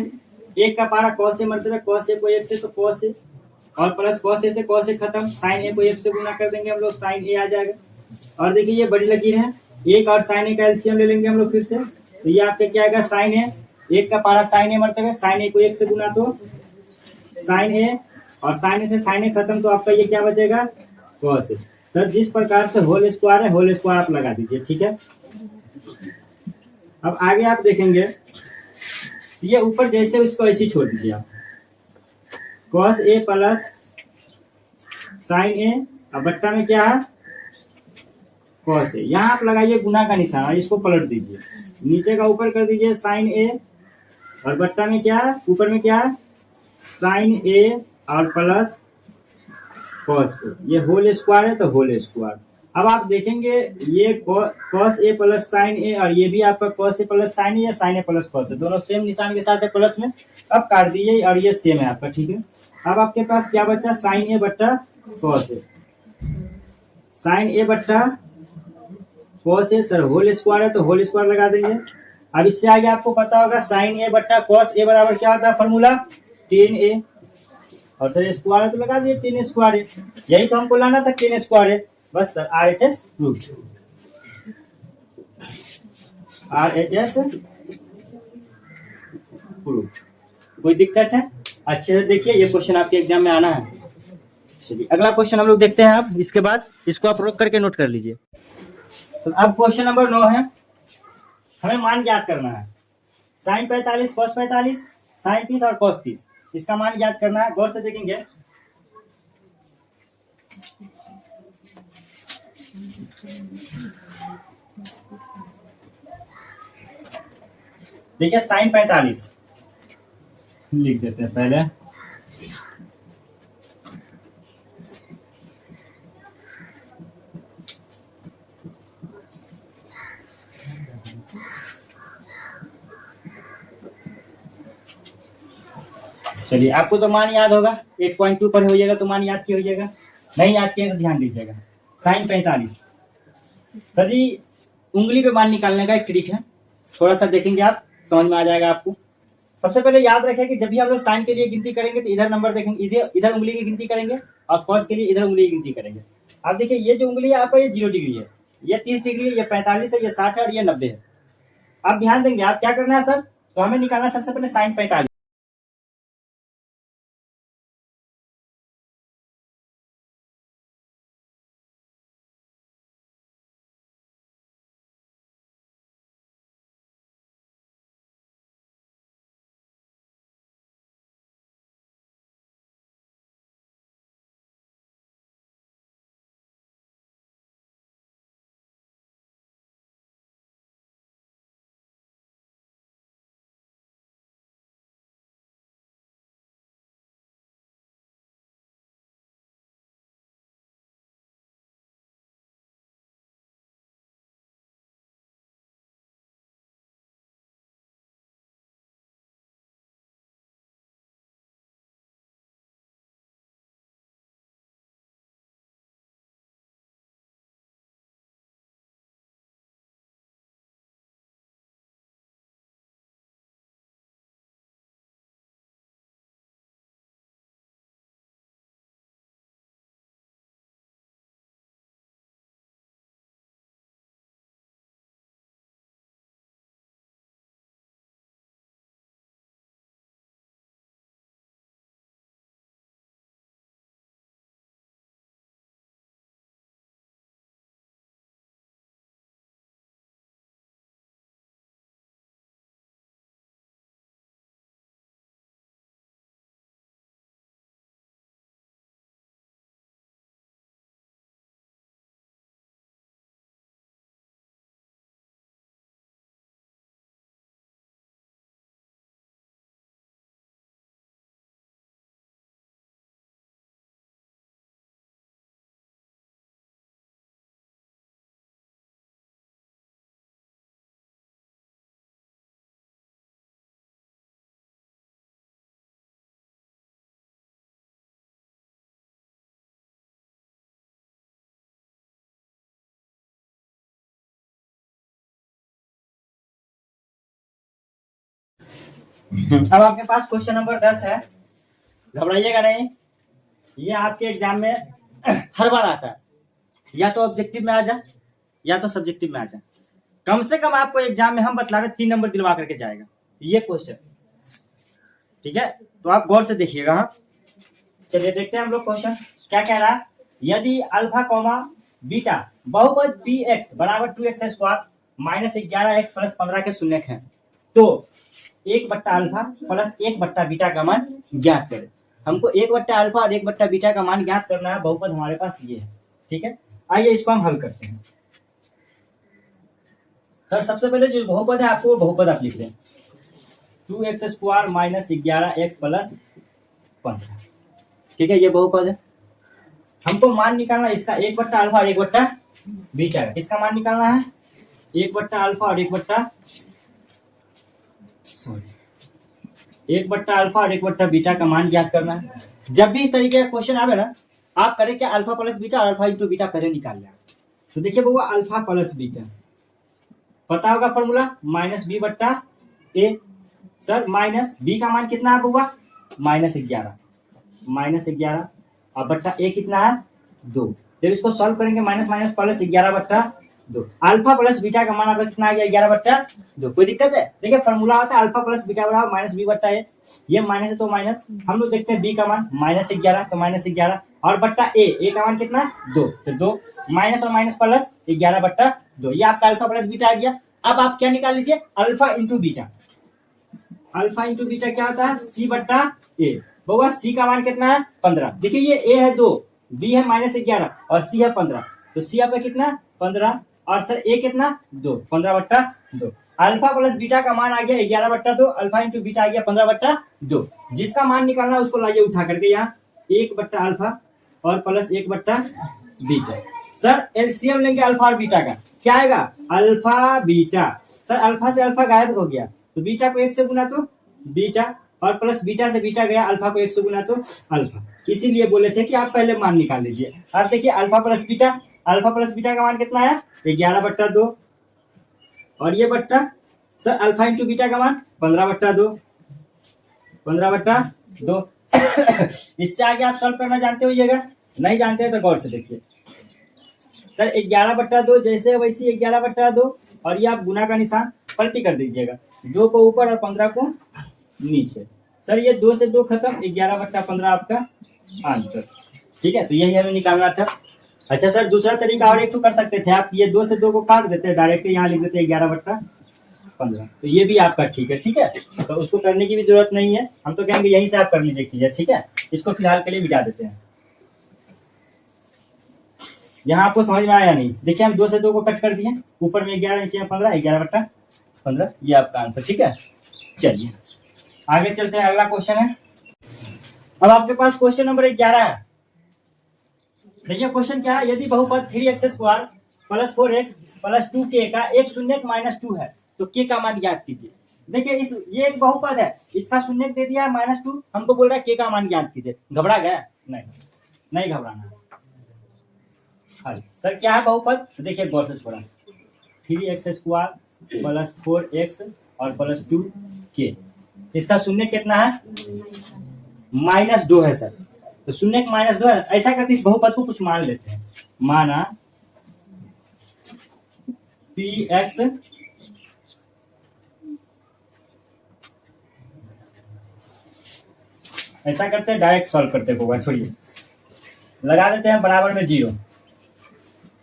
एक का पारा कॉस ए मरतबे कॉस ए को एक से तो कॉस ए और प्लस कॉस ए से कॉस ए खत्म, साइन ए को एक से गुना कर देंगे हम लोग, साइन ए आ जाएगा। और देखिए ये बड़ी लकीर है, एक और साइन ए का एलसीएम ले लेंगे हम लोग फिर से, तो ये आपका क्या आएगा साइन ए, एक का पारा साइन ए मरतबे साइन ए को एक से गुना तो साइन ए और साइन ए से साइन ए खत्म, तो आपका ये क्या बचेगा कॉस ए। सर जिस प्रकार से होल स्क्वायर है होल स्क्वायर आप लगा दीजिए, ठीक है। अब आगे आप देखेंगे तो ये ऊपर जैसे उसको ऐसे ही छोड़ दीजिए आप, कॉस ए प्लस साइन ए और बट्टा में क्या है कॉस ए, यहाँ आप लगाइए गुना का निशान और इसको पलट दीजिए, नीचे का ऊपर कर दीजिए साइन ए और बट्टा में क्या है ऊपर में क्या है साइन ए और प्लस कॉस ए, ये होल स्क्वायर है तो होल स्क्वायर। अब आप देखेंगे ये कॉस ए प्लस साइन ए और ये भी आपका कॉस ए प्लस साइन ए या sign A plus cos A, दोनों सेम निशान के साथ है प्लस में, अब काट दीजिए और ये सेम है आपका, ठीक है। अब आपके पास क्या बचा साइन ए बट्टा कॉस ए, साइन ए बट्टा cos A, sir whole square है तो होल स्क्वायर लगा देंगे। अब इससे आगे आपको पता होगा साइन ए बट्टा कॉस ए बराबर क्या होता है फॉर्मूला टेन ए, और सर स्क्वायर तो लगा दिए टेन स्क्वायर है, यही तो हमको लाना था टेन स्क्वायर है, बस sir R H S proof, R H S proof. कोई दिक्कत है अच्छे से देखिए, ये क्वेश्चन आपके एग्जाम में आना है। चलिए अगला क्वेश्चन हम लोग देखते हैं, आप इसके बाद इसको आप रोक करके नोट कर लीजिए। तो अब क्वेश्चन नंबर 9 है, हमें मान ज्ञात करना है साइन 45 कॉस 45 साइन 30 और कॉस 30, इसका मान ज्ञात करना है। गौर से देखेंगे देखिए साइन 45 लिख देते हैं पहले, चलिए आपको तो मान याद होगा 8.2 पर हो जाएगा, तो मान याद किया हो जाएगा, नहीं याद किया तो ध्यान दीजिएगा। साइन 45 सर जी उंगली पे मान निकालने का एक ट्रिक है, थोड़ा सा देखेंगे आप समझ में आ जाएगा आपको। सबसे पहले याद रखें कि जब भी हम लोग साइन के लिए गिनती करेंगे तो इधर नंबर देखेंगे, इधर उंगली की गिनती करेंगे, और कॉस के लिए इधर उंगली की गिनती करेंगे। आप देखिए ये जो उंगली है आपका ये 0 डिग्री है, ये 30 डिग्री है, ये 45 है, ये 60 है और ये 90 है। आप ध्यान देंगे आप क्या करना है सर, तो हमें निकालना सबसे पहले साइन 45। अब आपके पास क्वेश्चन नंबर 10 है, घबराइएगा नहीं, ये आपके एग्जाम में हर बार आता है, या तो ऑब्जेक्टिव में आ जाए या तो सब्जेक्टिव में आ जाए। कम से कम आपको एग्जाम में हम बतला रहे 3 नंबर दिलवा करके जाएगा ये क्वेश्चन, ठीक है, तो आप गौर से देखिएगा। हाँ, चलिए देखते हैं हम लोग क्वेश्चन क्या कह रहा है। यदि अल्फा कॉमा बीटा बहुपद बी एक्स बराबर 2x square minus 11x plus 15 के शून्यक है, तो 1/अल्फा प्लस 1/बीटा का मान ज्ञात करें। हमको 1/अल्फा और 1/बीटा का मान ज्ञात करना है, बहुपद हमारे पास ये है, ठीक है। आइए इसको हम हल करते हैं। सर सबसे पहले जो बहुपद है आपको बहुपद आप लिख लें, 2x square minus 11x plus 15, ठीक है, ये बहुपद है। हमको मान निकालना है इसका 1/अल्फा और 1/बीटा का, किसका मान निकालना है, 1/अल्फा और 1/अल्फा और 1/बीटा का मान ज्ञात करना है। जब भी इस तरीके का क्वेश्चन आवे ना, आप करें क्या, अल्फा प्लस बीटा और अल्फा इंटू बीटा पहले निकाल लें। तो देखिए बउआ, अल्फा प्लस बीटा पता होगा formula -b/a। Sir minus b का मान कितना है बउआ, -11 और बट्टा ए कितना है 2। जब इसको सॉल्व करेंगे minus minus plus 11/2। Alpha plus beta का मान आपका कितना आ गया 11/2। कोई दिक्कत है, देखिए फॉर्मूला होता है अल्फा प्लस बीटा बराबर -b/a, ये माइनस है तो माइनस, हम लोग देखते हैं बी का मान -11 तो -11 और बट्टा ए का मान कितना 2, तो 2 माइनस और माइनस प्लस 11/2, ये आपका अल्फा प्लस बीटा आ गया। अब आप क्या निकाल लीजिए, alpha into beta. Alpha into beta क्या होता है, c/a। बउआ सी का मान कितना है 15। देखिए ये ए है 2, बी है -11 और सी है 15, तो सी आपका कितना 15 और सर ए कितना 2, 15/2। अल्फा प्लस बीटा का मान आ गया 11/2, अल्फा इंटू बीटा आ गया 15/2। जिसका मान निकालना उसको लाइए उठा करके यहाँ 1/अल्फा और प्लस 1/बीटा। सर एलसीएम लेंगे अल्फा और बीटा का, क्या आएगा अल्फा बीटा। सर अल्फा से अल्फा गायब हो गया तो बीटा को 1 से गुना तो बीटा और प्लस बीटा से बीटा गया, अल्फा को 1 से गुना तो अल्फा। इसीलिए बोले थे कि आप पहले मान निकाल लीजिए। अब देखिए अल्फा प्लस बीटा का मान कितना है 11/2 और ये बट्टा सर अल्फा इंटू बीटा का मान 15/2। इससे आगे आप सॉल्व करना जानते होइएगा, नहीं जानते हैं तो गौर से देखिए। सर 11/2 जैसे वैसी 11/2 और ये आप गुना का निशान पलटी कर दीजिएगा, 2 को ऊपर और 15 को नीचे। सर ये 2 से 2 खत्म, 11/15 आपका आंसर, ठीक है। तो यही हमें निकालना था। अच्छा सर दूसरा तरीका और एक तो कर सकते थे आप, ये 2 से 2 को काट देते डायरेक्ट यहाँ लिख देते 11/15, तो ये भी आपका ठीक है, ठीक है। तो उसको करने की भी जरूरत नहीं है, हम तो कहेंगे यहीं से आप कर लीजिए क्लियर, ठीक है। इसको फिलहाल के लिए मिटा देते हैं। यहाँ आपको समझ में आया नहीं, देखिए हम 2 से 2 को कट कर दिए, ऊपर में 11 नीचे में 15, 11/15, ये आपका आंसर, ठीक है। चलिए आगे चलते हैं, अगला क्वेश्चन है। अब आपके पास क्वेश्चन नंबर 11 है। देखिए क्वेश्चन क्या है, यदि बहुपद 3x square plus 4x plus 2k का एक शून्यक -2 है तो k का मान ज्ञात कीजिए। देखिए ये एक बहुपद है, इसका शून्यक दे दिया है -2, हमको बोल रहा है k का मान ज्ञात कीजिए। घबरा गया, नहीं घबराना। हाँ सर क्या है बहुपद, तो देखिए गौर से थोड़ा, 3x स्क्वायर प्लस 4x और प्लस 2k, इसका शून्य कितना है -2 है सर, तो शून्य -2 है। ऐसा करके इस बहुपद को कुछ मान लेते हैं, माना px ऐसा करते हैं, डायरेक्ट सॉल्व करते हैं, छोड़िए लगा देते हैं बराबर में 0।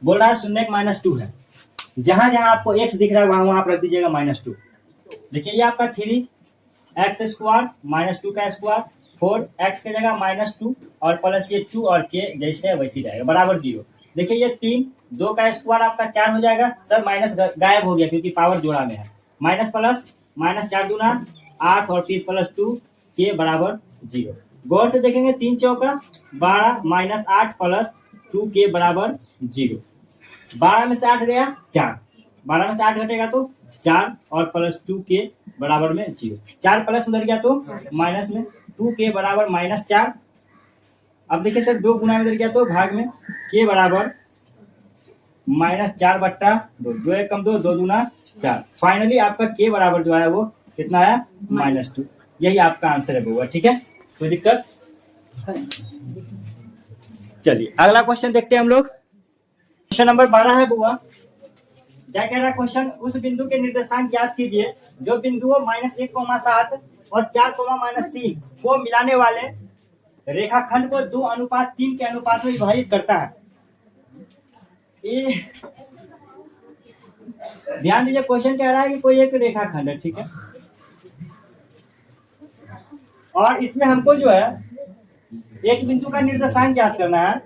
बोल रहा है शून्य -2 है, जहां जहां आपको x दिख रहा है वहां वहां आप रख दीजिएगा -2। देखिए ये आपका 3x स्क्वायर -2 का स्क्वायर, 4x की जगह -2 और प्लस ये 2 और k जैसे वैसी रहेगा बराबर 0। देखिए ये 3, 2 का स्क्वायर आपका 4 हो जाएगा। सर माइनस गायब हो गया क्योंकि पावर जोड़ा में है, माइनस प्लस -4 दूना 8 और फिर प्लस 2 k बराबर 0। गौर से देखेंगे 3 चौका 12 -8 प्लस 2k बराबर 0। 12 में से 8 गया 4, 12 में से 8 घटेगा तो 4 और प्लस 2k बराबर में 0। 4 प्लस उधर गया तो माइनस में, 2k बराबर -4। अब देखिए सर 2 गुना में उधर गया तो भाग में, k बराबर -4/2, 2 1 कम 2, 2 दूना 4। फाइनली आपका k बराबर जो है वो कितना है -2। यही आपका आंसर है बउआ। ठीक है, कोई दिक्कत? चलिए अगला क्वेश्चन देखते हैं हम लोग। क्वेश्चन नंबर 12 है बउआ। क्या कह रहा है क्वेश्चन? उस बिंदु के निर्देशांक ज्ञात कीजिए जो बिंदुओं -1,7 और 4,-3 को मिलाने वाले रेखाखंड को 2:3 के अनुपात में विभाजित करता है। ये ध्यान दीजिए, क्वेश्चन कह रहा है कि कोई एक रेखाखंड है, ठीक है, और इसमें हमको जो है एक बिंदु का निर्देशांक ज्ञात करना है।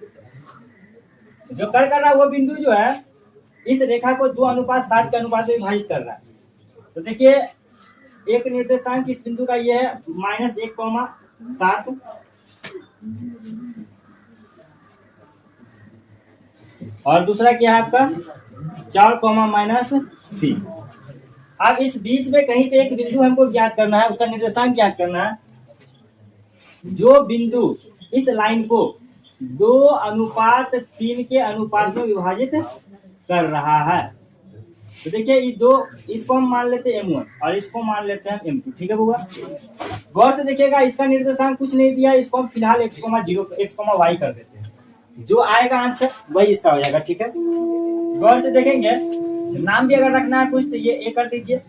जो कर रहा है वो बिंदु जो है इस रेखा को 2:7 के अनुपात में विभाजित कर रहा है। तो देखिए एक निर्देशांक इस बिंदु का ये है -1,7 और दूसरा क्या है आपका 4,-3। अब इस बीच में कहीं पे एक बिंदु हमको ज्ञात करना है, उसका निर्देशांक ज्ञात करना है। जो बिंदु इस लाइन को 2:3 के अनुपात में विभाजित कर रहा है। तो देखिए ये दो, इसको हम मान लेते हैं M1 और इसको मान लेते हैं M2। ठीक है बउआ, गौर से देखिएगा, इसका निर्देशांक कुछ नहीं दिया, इसको हम फिलहाल x, 0 x, y कर देते हैं। जो आएगा आंसर वही इसका हो जाएगा। ठीक है, गौर से देखेंगे, नाम भी अगर रखना है कुछ तो ये A कर दीजिए,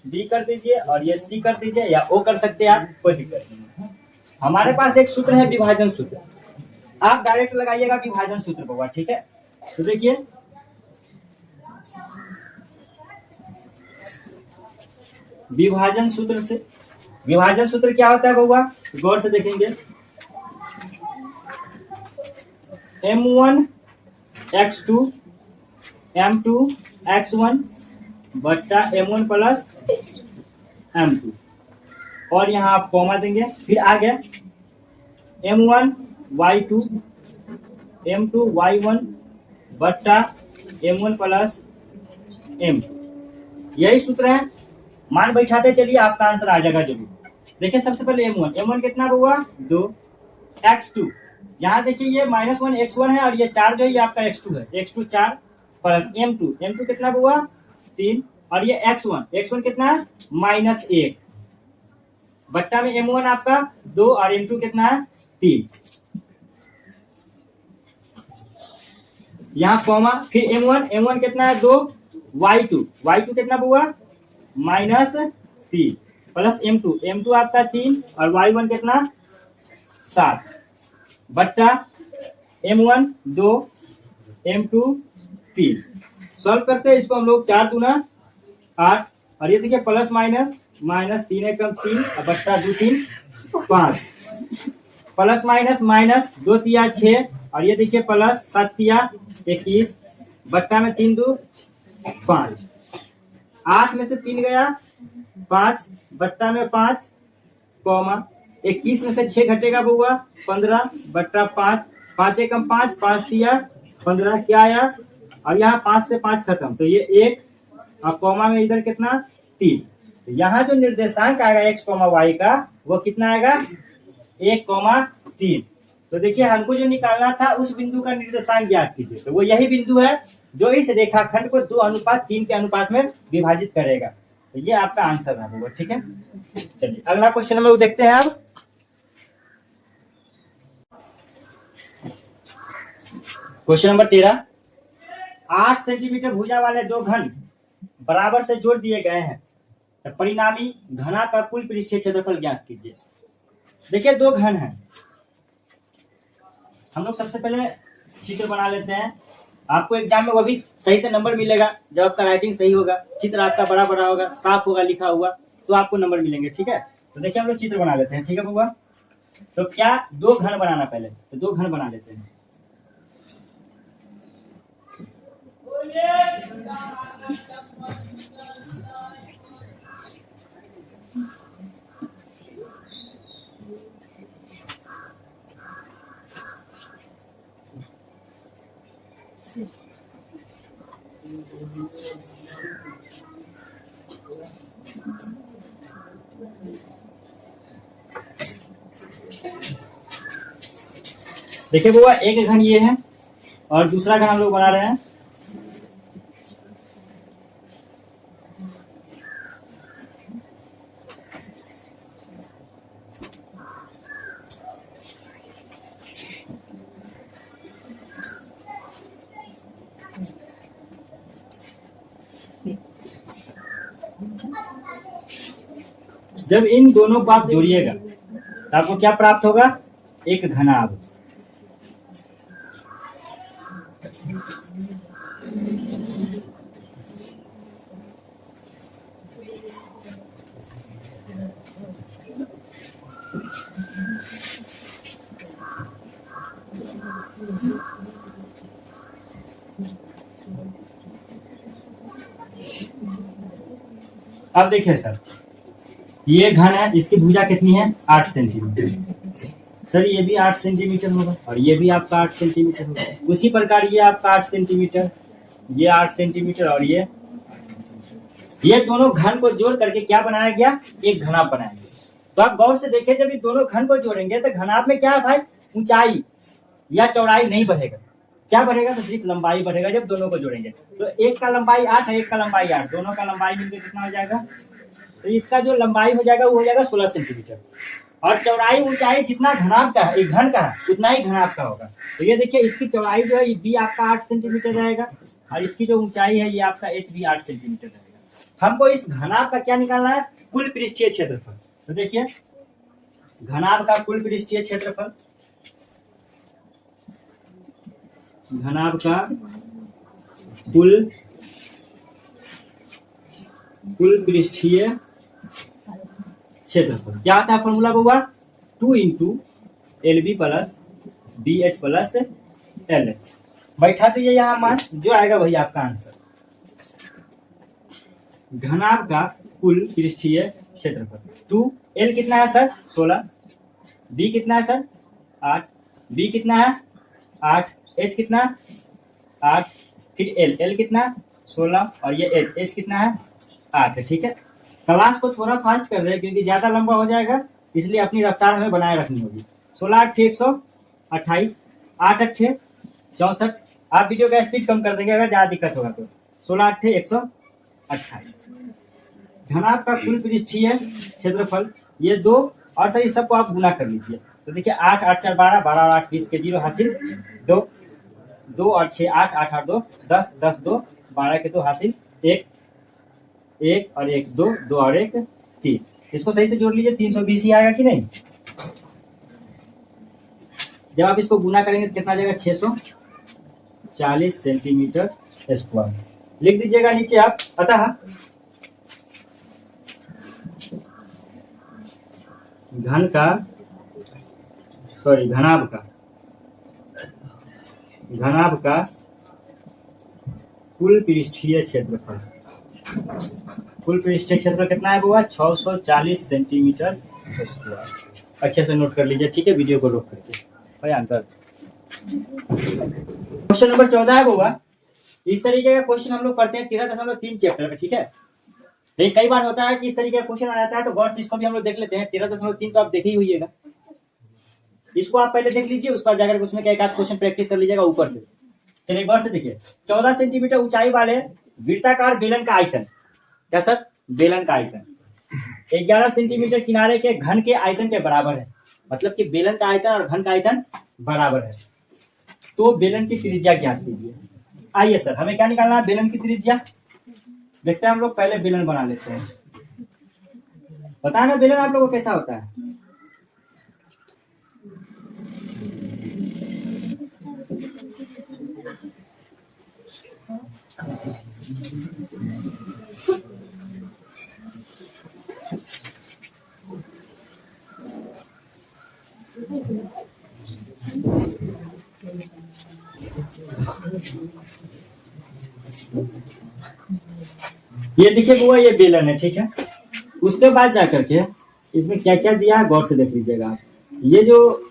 B कर दीजिए और ये C कर दीजिए या O कर सकते हैं आप, कोई दिक्कत नहीं। हमारे पास एक सूत्र है विभाजन सूत्र, आप डायरेक्ट लगाइएगा विभाजन सूत्र बउआ। ठीक है, तो देखिए विभाजन सूत्र से, विभाजन सूत्र क्या होता है बउआ? गौर से देखेंगे, M1 x2 M2 x1 बट्टा M1 प्लस M2 और यहाँ आप कॉमा देंगे, फिर आगे M1 y2 M2 y1 बट्टा M1 प्लस M। यही सूत्र है, मान बैठाते चलिए आपका आंसर आ जाएगा जरूर। देखिए सबसे पहले M1 कितना हुआ 2, x2 यहाँ देखिए ये -1 x1 है और ये 4 जो है ये आपका x2 है, x2 4 प्लस M2 कितना हुआ 3 और ये x1 कितना है -1 बट्टा में M1 आपका 2 और M2 कितना है 3, यहाँ कॉमा, फिर M1 कितना है 2, y2 कितना हुआ -3 प्लस M2 आपका 3 और y1 कितना 7 बट्टा M1 2 M2 3। सॉल्व करते हैं इसको हम लोग, 4 दूना 8 और ये देखिए प्लस माइनस 3 एकम 3 बट्टा 2 3 5 प्लस माइनस 2 तिया 6 और ये देखिए प्लस 7 तिया 21 बट्टा में 3 2 5, 8 में से 3 गया 5 बट्टा में 5 कॉमा 21 में से 6 घटेगा बउआ 15 बट्टा 5, 5 एकम 5 5 तिया 15 क्या आया और यहाँ 5 से 5 खत्म तो ये 1 और कॉमा में इधर कितना 3। तो यहाँ जो निर्देशांक आएगा x, y का वो कितना आएगा 1,3। तो देखिए हमको जो निकालना था उस बिंदु का निर्देशांक ज्ञात कीजिए, तो वो यही बिंदु है जो इस रेखाखंड को 2:3 के अनुपात में विभाजित करेगा। तो ये आपका आंसर है। ठीक है, चलिए अगला क्वेश्चन हम लोग देखते हैं। अब क्वेश्चन नंबर 13, 8 सेंटीमीटर भुजा वाले दो घन बराबर से जोड़ दिए गए हैं, तो परिणामी घना का कुल पृष्ठीय क्षेत्रफल ज्ञात कीजिए। देखिए दो घन हैं, हम लोग सबसे पहले चित्र बना लेते हैं। आपको एग्जाम में वो भी सही से नंबर मिलेगा जब आपका राइटिंग सही होगा, चित्र आपका बड़ा बड़ा होगा, साफ होगा लिखा हुआ, तो आपको नंबर मिलेंगे। ठीक है, तो देखिए हम लोग चित्र बना लेते हैं। ठीक है बउआ, तो क्या दो घन बनाना, पहले तो दो घन बना लेते हैं। देखिए बुआ एक घन ये है और दूसरा घन हम लोग बना रहे हैं। जब इन दोनों को आप जोड़िएगा तो आपको क्या प्राप्त होगा? एक घनाभ। अब देखिए सर, ये घन है, इसकी भुजा कितनी है? 8 सेंटीमीटर। सर ये भी 8 सेंटीमीटर होगा और ये भी आपका 8 सेंटीमीटर होगा। उसी प्रकार ये आपका 8 सेंटीमीटर, ये 8 सेंटीमीटर और ये दोनों घन को जोड़ करके क्या बनाया गया? एक घनाभ बनाया गया। तो आप गौर से देखिए, जब ये दोनों घन को जोड़ेंगे तो घनाभ में क्या है भाई? ऊंचाई या चौड़ाई नहीं बढ़ेगा। क्या बढ़ेगा? तो सिर्फ लंबाई बढ़ेगा जब दोनों को जोड़ेंगे। तो एक का लंबाई 8 है, एक का लंबाई 8, दोनों का लंबाई मिलकर कितना हो जाएगा? तो इसका जो लंबाई हो जाएगा वो हो जाएगा 16 सेंटीमीटर और चौड़ाई ऊंचाई जितना घनाभ का है, एक घन का है, उतना ही घनाभ का होगा। तो ये देखिए, इसकी चौड़ाई जो है ये भी आपका 8 सेंटीमीटर रहेगा और इसकी जो ऊंचाई है ये आपका एच भी 8 सेंटीमीटर रहेगा। हमको इस घनाभ का क्या निकालना है? कुल पृष्ठीय क्षेत्रफल। तो देखिए, घनाभ का कुल पृष्ठीय क्षेत्रफल, घनाभ का कुल पृष्ठीय क्षेत्रफल क्या आता है? फॉर्मूला होगा 2 into LB plus BH plus LH। बैठा दीजिए यहाँ मान, जो आएगा वही आपका आंसर। घनाभ का कुल पृष्ठीय क्षेत्रफल 2, L कितना है सर? 16, B कितना है सर? 8, B कितना है? 8, H कितना? 8, फिर L कितना? 16 और ये H कितना है? 8। ठीक है, क्लास को थोड़ा फास्ट कर रहे हैं क्योंकि ज्यादा लंबा हो जाएगा, इसलिए अपनी रफ्तार हमें बनाए रखनी होगी। 16 8 128, 8 8 64। आप वीडियो का स्पीड कम कर देंगे अगर ज्यादा दिक्कत होगा तो। 16 8 128। घनाभ का कुल पृष्ठीय क्षेत्रफल ये दो, और सर इस सबको आप गुना कर लीजिए। तो देखिए 8 8 4 12, 12 और 8 20 के 0 हासिल 2, 2 और 6 8, 8 8 2 10, 10 2 12 के 2 हासिल 1, 1 और 1 2, 2 और 1 3। इसको सही से जोड़ लीजिए, 320 ही आएगा कि नहीं? जब आप इसको गुना करेंगे तो कितना जाएगा? 640 सेंटीमीटर स्क्वायर। लिख दीजिएगा नीचे आप। अतः घनाभ का कुल पृष्ठीय क्षेत्रफल, कुल पृष्ठीय क्षेत्रफल कितना है हुआ? 640 सेंटीमीटर स्क्वायर। अच्छे से नोट कर लीजिए, ठीक है, वीडियो को रोक करके। भाई आंसर क्वेश्चन नंबर 14 है हुआ। इस तरीके का क्वेश्चन हम लोग करते हैं 13.3 चैप्टर में, ठीक है। लेकिन कई बार होता है कि इस तरीके का क्वेश्चन आ जाता है तो गौर से इसको भी हम लोग देख लेते हैं। 13.3 तो आप देखे ही होइएगा, इसको आप पहले देख लीजिए, उसके बाद जाकर उसमें क्या एक आध क्वेश्चन प्रैक्टिस कर लीजिएगा ऊपर से। चलिए गौर से देखिए, 14 सेंटीमीटर ऊंचाई वाले वृत्ताकार बेलन का आयतन, क्या सर? बेलन का आयतन 11 सेंटीमीटर किनारे के घन के आयतन के बराबर है। मतलब कि बेलन का आयतन और घन का आयतन बराबर है, तो बेलन की त्रिज्या ज्ञात कीजिए। आइए सर, हमें क्या निकालना है? बेलन की त्रिज्या। देखते हैं हम लोग, पहले बेलन बना लेते हैं। पता है ना बेलन आप लोगों को कैसा होता है? ये देखिए बुआ, ये बेलन है, ठीक है। उसके बाद जाकर के इसमें क्या क्या दिया है गौर से देख लीजिएगा आप। ये जो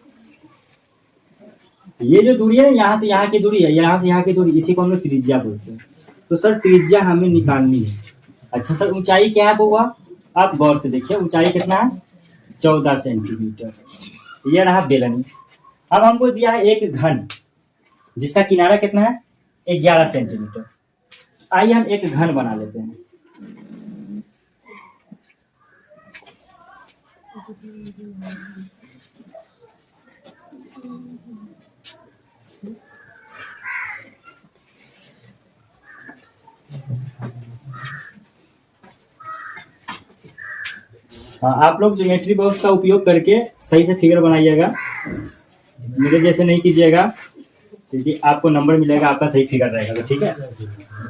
दूरी है, यहाँ से यहाँ की दूरी है, यहाँ से यहाँ की दूरी, इसी को हम लोग त्रिज्या बोलते हैं। तो सर त्रिज्या हमें निकालनी है। अच्छा सर, ऊंचाई क्या है बुआ? आप गौर से देखिए, ऊंचाई कितना है? 14 सेंटीमीटर। ये रहा बेलन। अब हमको दिया है एक घन जिसका किनारा कितना है? 11 सेंटीमीटर। आइए हम एक घन बना लेते हैं। हाँ, आप लोग ज्योमेट्री बॉक्स का उपयोग करके सही से फिगर बनाइएगा, मेरे जैसे नहीं कीजिएगा, क्योंकि आपको नंबर मिलेगा, आपका सही फिगर रहेगा। तो ठीक है,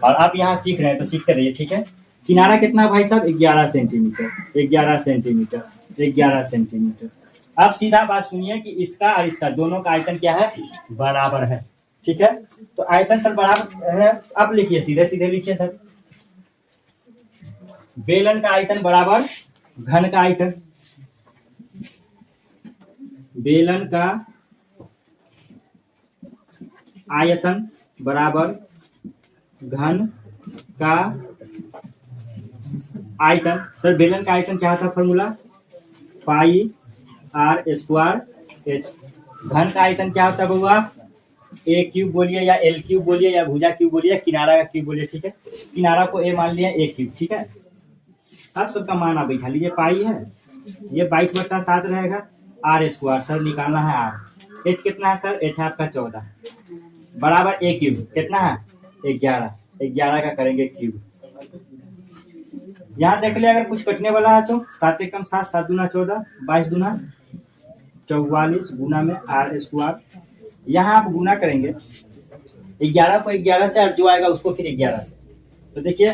और आप यहाँ सीख रहे हैं तो सीखते रहिए। ठीक है, किनारा कितना भाई साहब? 11 सेंटीमीटर, 11 सेंटीमीटर, 11 सेंटीमीटर। अब सीधा बात सुनिए कि इसका और इसका दोनों का आयतन क्या है? बराबर है। ठीक है, तो आयतन सर बराबर है। अब लिखिए, सीधे सीधे लिखिए सर, बेलन का आयतन बराबर घन का आयतन। बेलन का आयतन बराबर घन का आयतन। सर बेलन का आयतन क्या था formula? Pi r square h. घन का आयतन क्या होता है बउआ? ए क्यूब बोलिए या एल क्यूब बोलिए या भुजा क्यूब बोलिए या किनारा का क्यूब बोलिए। ठीक है, किनारा को ए मान लिया, ए क्यूब। ठीक है, अब सबका मान आप बैठा लीजिए। पाई है, ये 22/7 रहेगा। आर स्क्वायर सर निकालना है आर। एच कितना है सर? एच है आपका 14 बराबर ए क्यूब कितना है? 11। 11 का करेंगे क्यूब। यहाँ देख लिया, अगर कुछ कटने वाला है तो 7 एकम 7, 7 दूना 14, 22 दूना 44 गुना में आर स्क्वायर। यहाँ आप गुना करेंगे 11 को 11 से, और जो आएगा उसको फिर 11 से। तो देखिए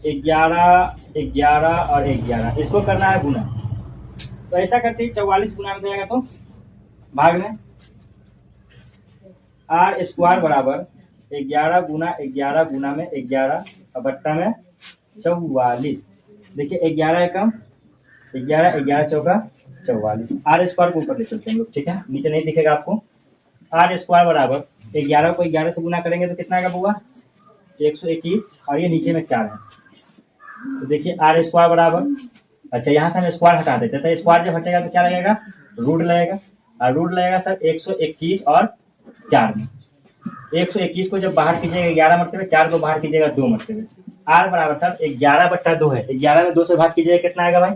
11, 11 और 11, इसको करना है गुना। तो ऐसा करते ही 44 गुना में जाएगा तो भाग में आर स्क्वायर बराबर 11 गुना 11 गुना में 11 और बट्टा में 44। देखिए 11 एकम 11, 11 चौका 44। आर स्क्वायर को ऊपर ले चलते हैं लोग। ठीक है, नीचे नहीं दिखेगा आपको। आर स्क्वायर बराबर 11 को 11 से गुना करेंगे तो कितना आएगा बुआ? 121, और ये नीचे में 4 है। तो देखिए आर स्क्वायर बराबर, अच्छा यहाँ से हम स्क्वायर हटा देते हैं, तो स्क्वायर जब हटेगा तो क्या लगेगा? रूट लगेगा। और रूट लगेगा सर 121 और 4 में। 121 को जब बाहर कीजिएगा 11 मरतबे, 4 को बाहर कीजिएगा 2 मरतबे। आर बराबर सर 11/2 है। 11 में 2 से भाग कीजिएगा कितना आएगा भाई?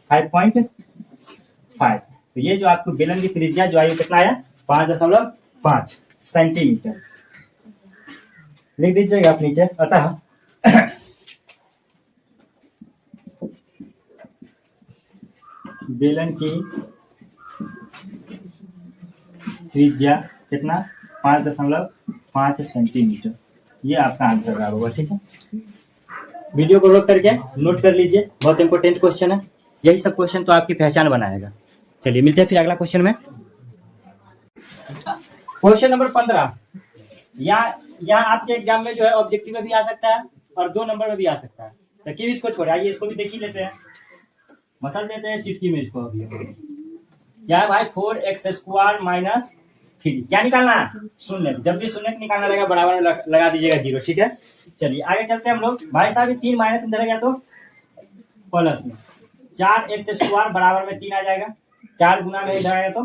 5.5। तो ये जो आपको बेलन की त्रिज्या जो आई कितना आया? 5.5 सेंटीमीटर। लिख दीजिएगा आप नीचे। अतः बेलन की त्रिज्या कितना? 5.5 सेंटीमीटर। ये आपका आंसर रहा होगा। ठीक है, वीडियो को रोक करके नोट कर लीजिए, बहुत इंपॉर्टेंट क्वेश्चन है। यही सब क्वेश्चन तो आपकी पहचान बनाएगा। चलिए मिलते हैं फिर अगला क्वेश्चन में। क्वेश्चन नंबर 15, या आपके एग्जाम में जो है ऑब्जेक्टिव में भी आ सकता है और 2 नंबर में भी आ सकता है। तो क्यों इसको छोड़े, आइए इसको भी देख ही लेते हैं, मसल देते हैं चिटकी में इसको। अभी क्या है भाई? 4x² - 3। क्या निकालना है? शून्य। जब भी शून्य निकालना रहेगा बराबर में लगा दीजिएगा 0। ठीक है, चलिए आगे चलते हैं हम लोग। भाई साहब 3 माइनस में रहेगा तो प्लस में 4x² बराबर में 3 आ जाएगा। 4 गुना में इधर आएगा तो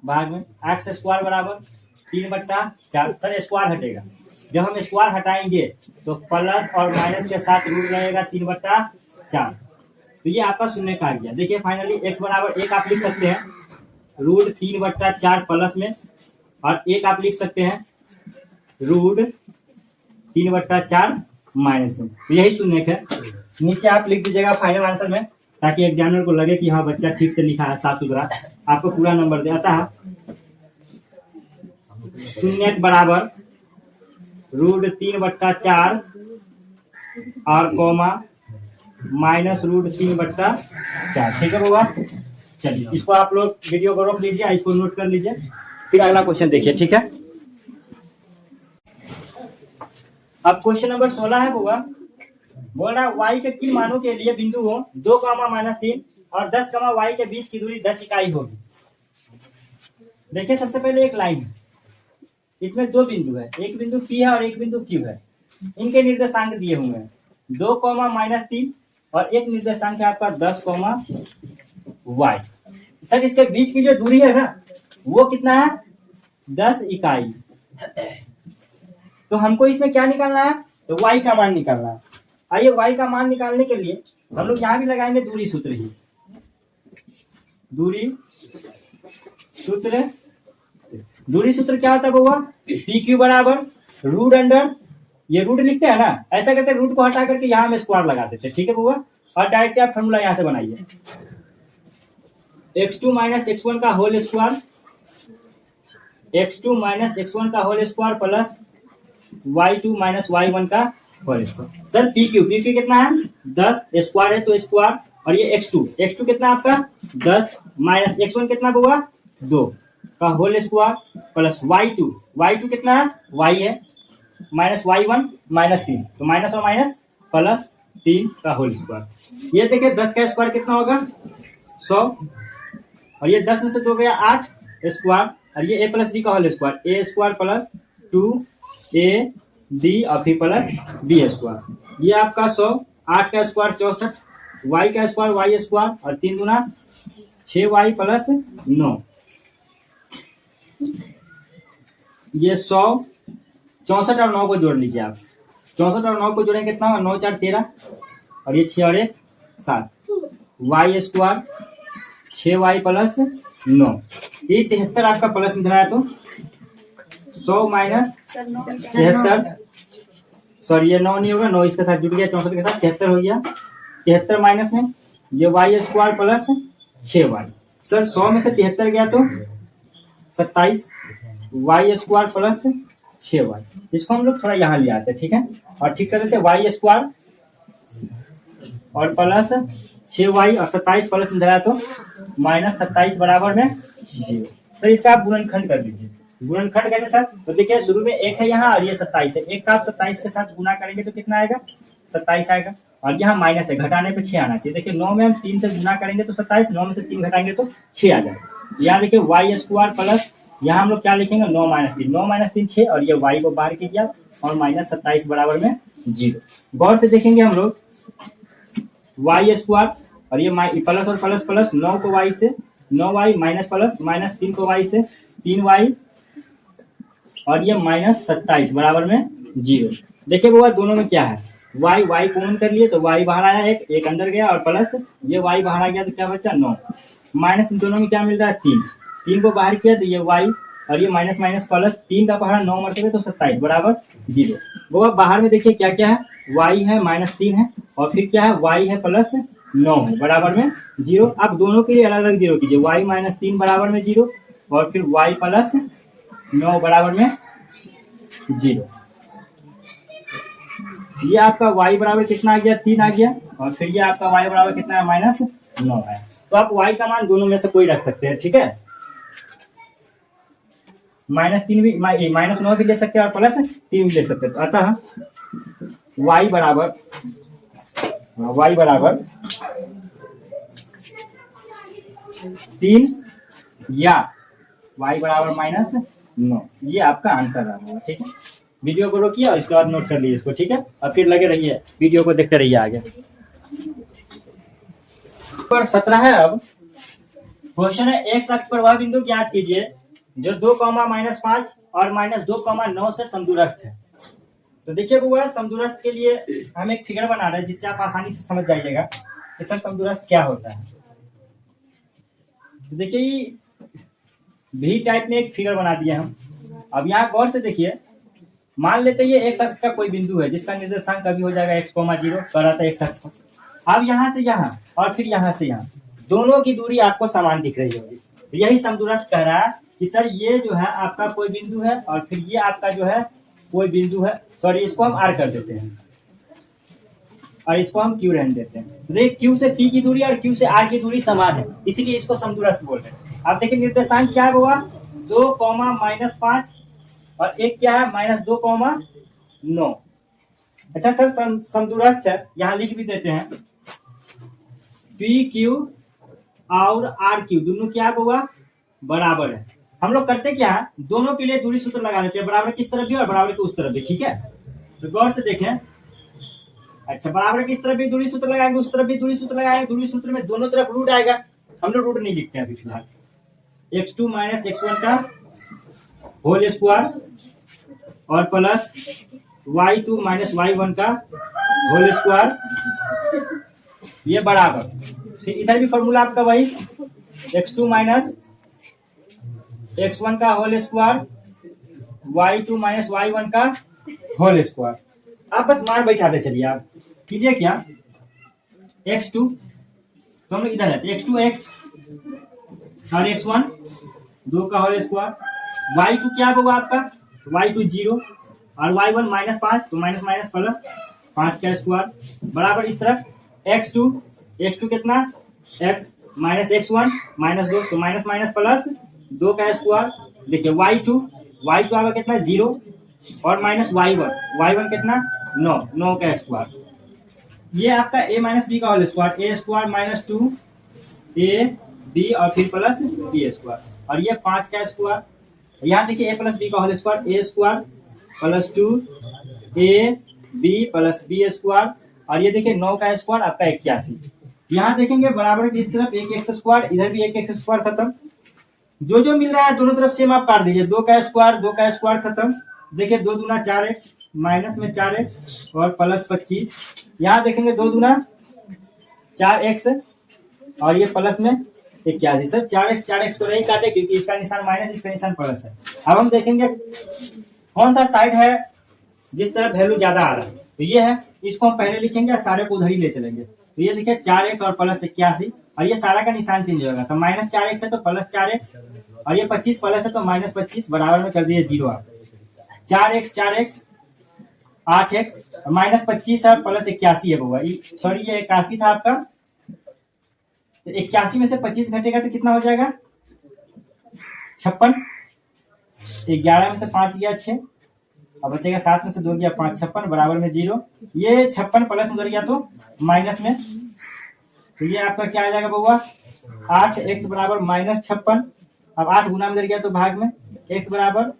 भाग में x² बराबर 3/4। सर स्क्वायर हटेगा, जब हम स्क्वायर हटाएंगे तो प्लस और माइनस के साथ रूट रहेगा 3/4। तो ये आपका शून्य का आ गया। देखिए फाइनली x बराबर 1 आप लिख सकते हैं, रूट 3/4 प्लस में, और 1 आप लिख सकते हैं रूट 3/4 माइनस में। तो यही शून्य है। नीचे आप लिख दीजिएगा फाइनल आंसर में, ताकि एग्जामिनर को लगे कि हाँ बच्चा ठीक से लिखा है, साफ सुथरा, आपको पूरा नंबर दे। अतः शून्य बराबर रूट 3/4 और कोमा माइनस रूट 3/4। ठीक है बाबा, चलिए इसको आप लोग वीडियो को रोक लीजिए, इसको नोट कर लीजिए, फिर अगला क्वेश्चन देखिए। ठीक है, अब क्वेश्चन नंबर 16 है बाबा। बोल रहा है y के किन मानों के लिए बिंदु हो 2, -3 और 10, y के बीच की दूरी 10 इकाई होगी। देखिए सबसे पहले एक लाइन है, इसमें 2 बिंदु है, एक बिंदु P है और एक बिंदु Q है। इनके निर्देशांक दिए हुए हैं 2, -3 और एक निर्देशांक है आपका 10, y। सर इसके बीच की जो दूरी है ना वो कितना है? 10 इकाई। तो हमको इसमें क्या निकालना है? तो y का मान निकालना है। आइए y का मान निकालने के लिए हम लोग यहाँ भी लगाएंगे दूरी सूत्र ही। दूरी सूत्र क्या होता है बउआ? PQ बराबर रूट अंडर ये रूट लिखते हैं ना, ऐसा करते रूट को हटा करके यहाँ में स्क्वायर लगा देते, ठीक है बुआ। और डायरेक्ट आप फॉर्मूला यहाँ से बनाइए, x2 माइनस x1 का whole square, x2 minus x1 का whole square plus y2 minus y1 का whole square. Sir p q कितना है 10, स्क्वायर है तो स्क्वायर, और ये x2 कितना आपका 10 माइनस x1 कितना बुआ 2 का होल स्क्वायर प्लस y2 कितना है y है माइनस y1 माइनस 3, तो माइनस और माइनस प्लस 3 का होल स्क्वायर। ये देखिए 10 का स्क्वायर कितना होगा 100, और ये 10 में से 2 गया 8 स्क्वायर, और ये a प्लस बी का whole square, a square plus 2ab और फिर प्लस b स्क्वायर। ये आपका 100, 8 का स्क्वायर 64, y का स्क्वायर y स्क्वायर, और 3 दूना 6y प्लस 9। ये 100, 64 और 9 को जोड़ लीजिए आप, 64 और 9 को जोड़ेंगे कितना होगा 9 4 13, और ये 6 और 1 7, y स्क्वायर 6y प्लस 9, ये 73 आपका प्लस में है, तो 100 माइनस 73, सॉरी ये 9 नहीं होगा, 9 इसके साथ जुड़ गया 64 के साथ, 73 हो गया, 73 माइनस में ये y square plus 6y। Sir 100 में से 73 गया तो 27, y स्क्वायर प्लस 6y। इसको हम लोग थोड़ा यहाँ ले आते हैं, ठीक है, और ठीक कर देते y स्क्वायर और प्लस 6y, और 27 प्लस इधर आया तो माइनस 27 बराबर में 0। सर इसका आप गुणनखंड कर लीजिए। गुणनखंड कैसे सर, तो देखिए शुरू में 1 है यहाँ, और ये 27 है, 1 का आप 27 के साथ गुना करेंगे तो कितना आएगा 27 आएगा, और यहाँ माइनस है, घटाने पे 6 आना चाहिए। देखिए 9 में हम 3 से गुना करेंगे तो 27, 9 में से 3 घटाएंगे तो 6 आ जाएगा। यहाँ देखिए y स्क्वायर प्लस, यहाँ हम लोग क्या लिखेंगे 9 माइनस 3, 9 माइनस 3 6, और ये y को बाहर कीजिए और माइनस 27 बराबर में 0। गौर से देखेंगे हम लोग y स्क्वायर, और ये प्लस और प्लस प्लस 9 को y से 9y माइनस प्लस माइनस 3 को y से 3y, और ये माइनस 27 बराबर में 0। देखिए वो दोनों में क्या है y कॉमन कर लिए तो y बाहर आया, एक अंदर गया, और प्लस ये y बाहर आ गया तो क्या बचा 9, माइनस इन दोनों में क्या मिल रहा है 3 को बाहर किया तो ये y, और ये माइनस माइनस प्लस 3 का पहाड़ा 9 मरते तो 27 बराबर 0। वो अब बाहर में देखिए क्या क्या है, y है माइनस 3 है, और फिर क्या है y है प्लस 9 है बराबर में 0। अब दोनों के लिए अलग अलग 0 कीजिए, y माइनस 3 बराबर में 0, और फिर y प्लस 9 बराबर में 0। ये आपका y बराबर कितना आ गया 3 आ गया, और फिर ये आपका y बराबर कितना है माइनस 9 है। तो आप y का मान दोनों में से कोई रख सकते हैं, ठीक है, माइनस 3 भी माइनस 9 भी ले सकते हैं और प्लस 3 भी ले सकते हैं। तो अतः y बराबर 3 या y बराबर माइनस 9, ये आपका आंसर होगा, ठीक है। वीडियो को रोकिए और इसके बाद नोट कर लीजिए इसको, ठीक है, और फिर लगे रहिए वीडियो को देखते रहिए आगे। पर 17 है, अब क्वेश्चन है x अक्ष पर वह बिंदु ज्ञात कीजिए जो 2,-5 और -2,9 से समदूरस्थ है। तो देखिए बुआ समदूरस्थ के लिए हम एक फिगर बना रहे हैं जिससे आप आसानी से समझ जाइएगा कि सर समदूरस्थ क्या होता है। तो देखिए भी टाइप में एक फिगर बना दिया हम। अब यहाँ गौर से देखिए, मान लेते हैं ये x अक्ष का कोई बिंदु है जिसका निर्देशांक अभी हो जाएगा x, 0 कर रहा था x अक्ष पर। अब यहाँ से यहाँ और फिर यहाँ से यहाँ दोनों की दूरी आपको समान दिख रही होगी, तो यही समदूरस्थ कह रहा है कि सर ये जो है आपका कोई बिंदु है और फिर ये आपका जो है कोई बिंदु है, सॉरी इसको हम r कर देते हैं और इसको हम q रहने देते हैं। तो देखिए q से p की दूरी और q से r की दूरी समान है, इसीलिए इसको समदूरस्थ बोल रहे हैं। आप देखिए निर्देशांक क्या होगा 2,-5 और एक क्या है -2,9। अच्छा सर समदूरस्थ है, यहाँ लिख भी देते हैं पी क्यू और आर क्यू दोनों क्या होगा बराबर है। हम लोग करते क्या है दोनों के लिए दूरी सूत्र लगा देते हैं, बराबर किस तरफ भी और बराबर की उस तरफ भी, ठीक है। तो गौर से देखें, अच्छा बराबर किस तरफ भी दूरी सूत्र लगाएंगे उस तरफ भी दूरी सूत्र लगाएंगे, दूरी सूत्र में दोनों तरफ रूट आएगा, हम लोग रूट नहीं लिखते हैं अभी फिलहाल। x2 - x1 का होल स्क्वायर और प्लस y2 - y1 का होल स्क्वायर, ये बराबर, फिर इधर भी फॉर्मूला आपका वही x2 - x1 का होल स्क्वायर y2 - y1 का होल स्क्वायर, आप बस मान बैठाते चलिए। आप कीजिए क्या, x2 तो हम लोग इधर रहते x2 x और x1 2 का होल स्क्वायर, y2 क्या होगा आपका, y2 0 और y1 -5 तो माइनस माइनस प्लस 5 का स्क्वायर बराबर इस तरफ x2 कितना x माइनस x1 -2 तो माइनस माइनस प्लस 2 का स्क्वायर। देखिए y2 आएगा कितना 0 और माइनस y1 कितना 9 का स्क्वायर। ये आपका a माइनस बी का whole square, a square minus 2 a b और फिर प्लस b स्क्वायर और ये 5 का स्क्वायर। यहाँ देखिए a प्लस बी का whole square, a square plus 2 a b plus b square और ये देखिए 9 का स्क्वायर आपका 81। यहाँ देखेंगे बराबर की इस तरफ एक एक्स स्क्वायर, इधर भी एक एक्स स्क्वायर खत्म। जो जो मिल रहा है दोनों तरफ सेम आप काट दीजिए, 2 का स्क्वायर खत्म। देखिए 2 दूना 4x माइनस में 4x और प्लस 25। यहाँ देखेंगे 2 दूना 4x और ये प्लस में 81। सर 4x को नहीं काटे क्योंकि इसका निशान माइनस इसका निशान प्लस है। अब हम देखेंगे कौन सा साइड है जिस तरफ वैल्यू ज्यादा आ रहा है, तो ये है, इसको हम पहले लिखेंगे, सारे को उधर ही ले चलेंगे। तो ये लिखे 4x और प्लस 81 और ये सारा का निशान चेंज होगा, तो माइनस 4x है तो प्लस 4x और ये 25 प्लस है तो माइनस 25 बराबर में कर दिए 0। आप 4x 8x माइनस 25 है प्लस 81 है बउआ, सॉरी ये 81 था आपका, तो 81 में से 25 घटेगा तो कितना हो जाएगा 56। 11 में से 5 गया 6 और बचेगा 7 में से 2 गया 5, 56 बराबर में 0। ये 56 प्लस उधर गया तो माइनस में, तो ये आपका क्या आ जाएगा बउआ 8x बराबर माइनस 56। अब 8 गुना में गया तो भाग में x बराबर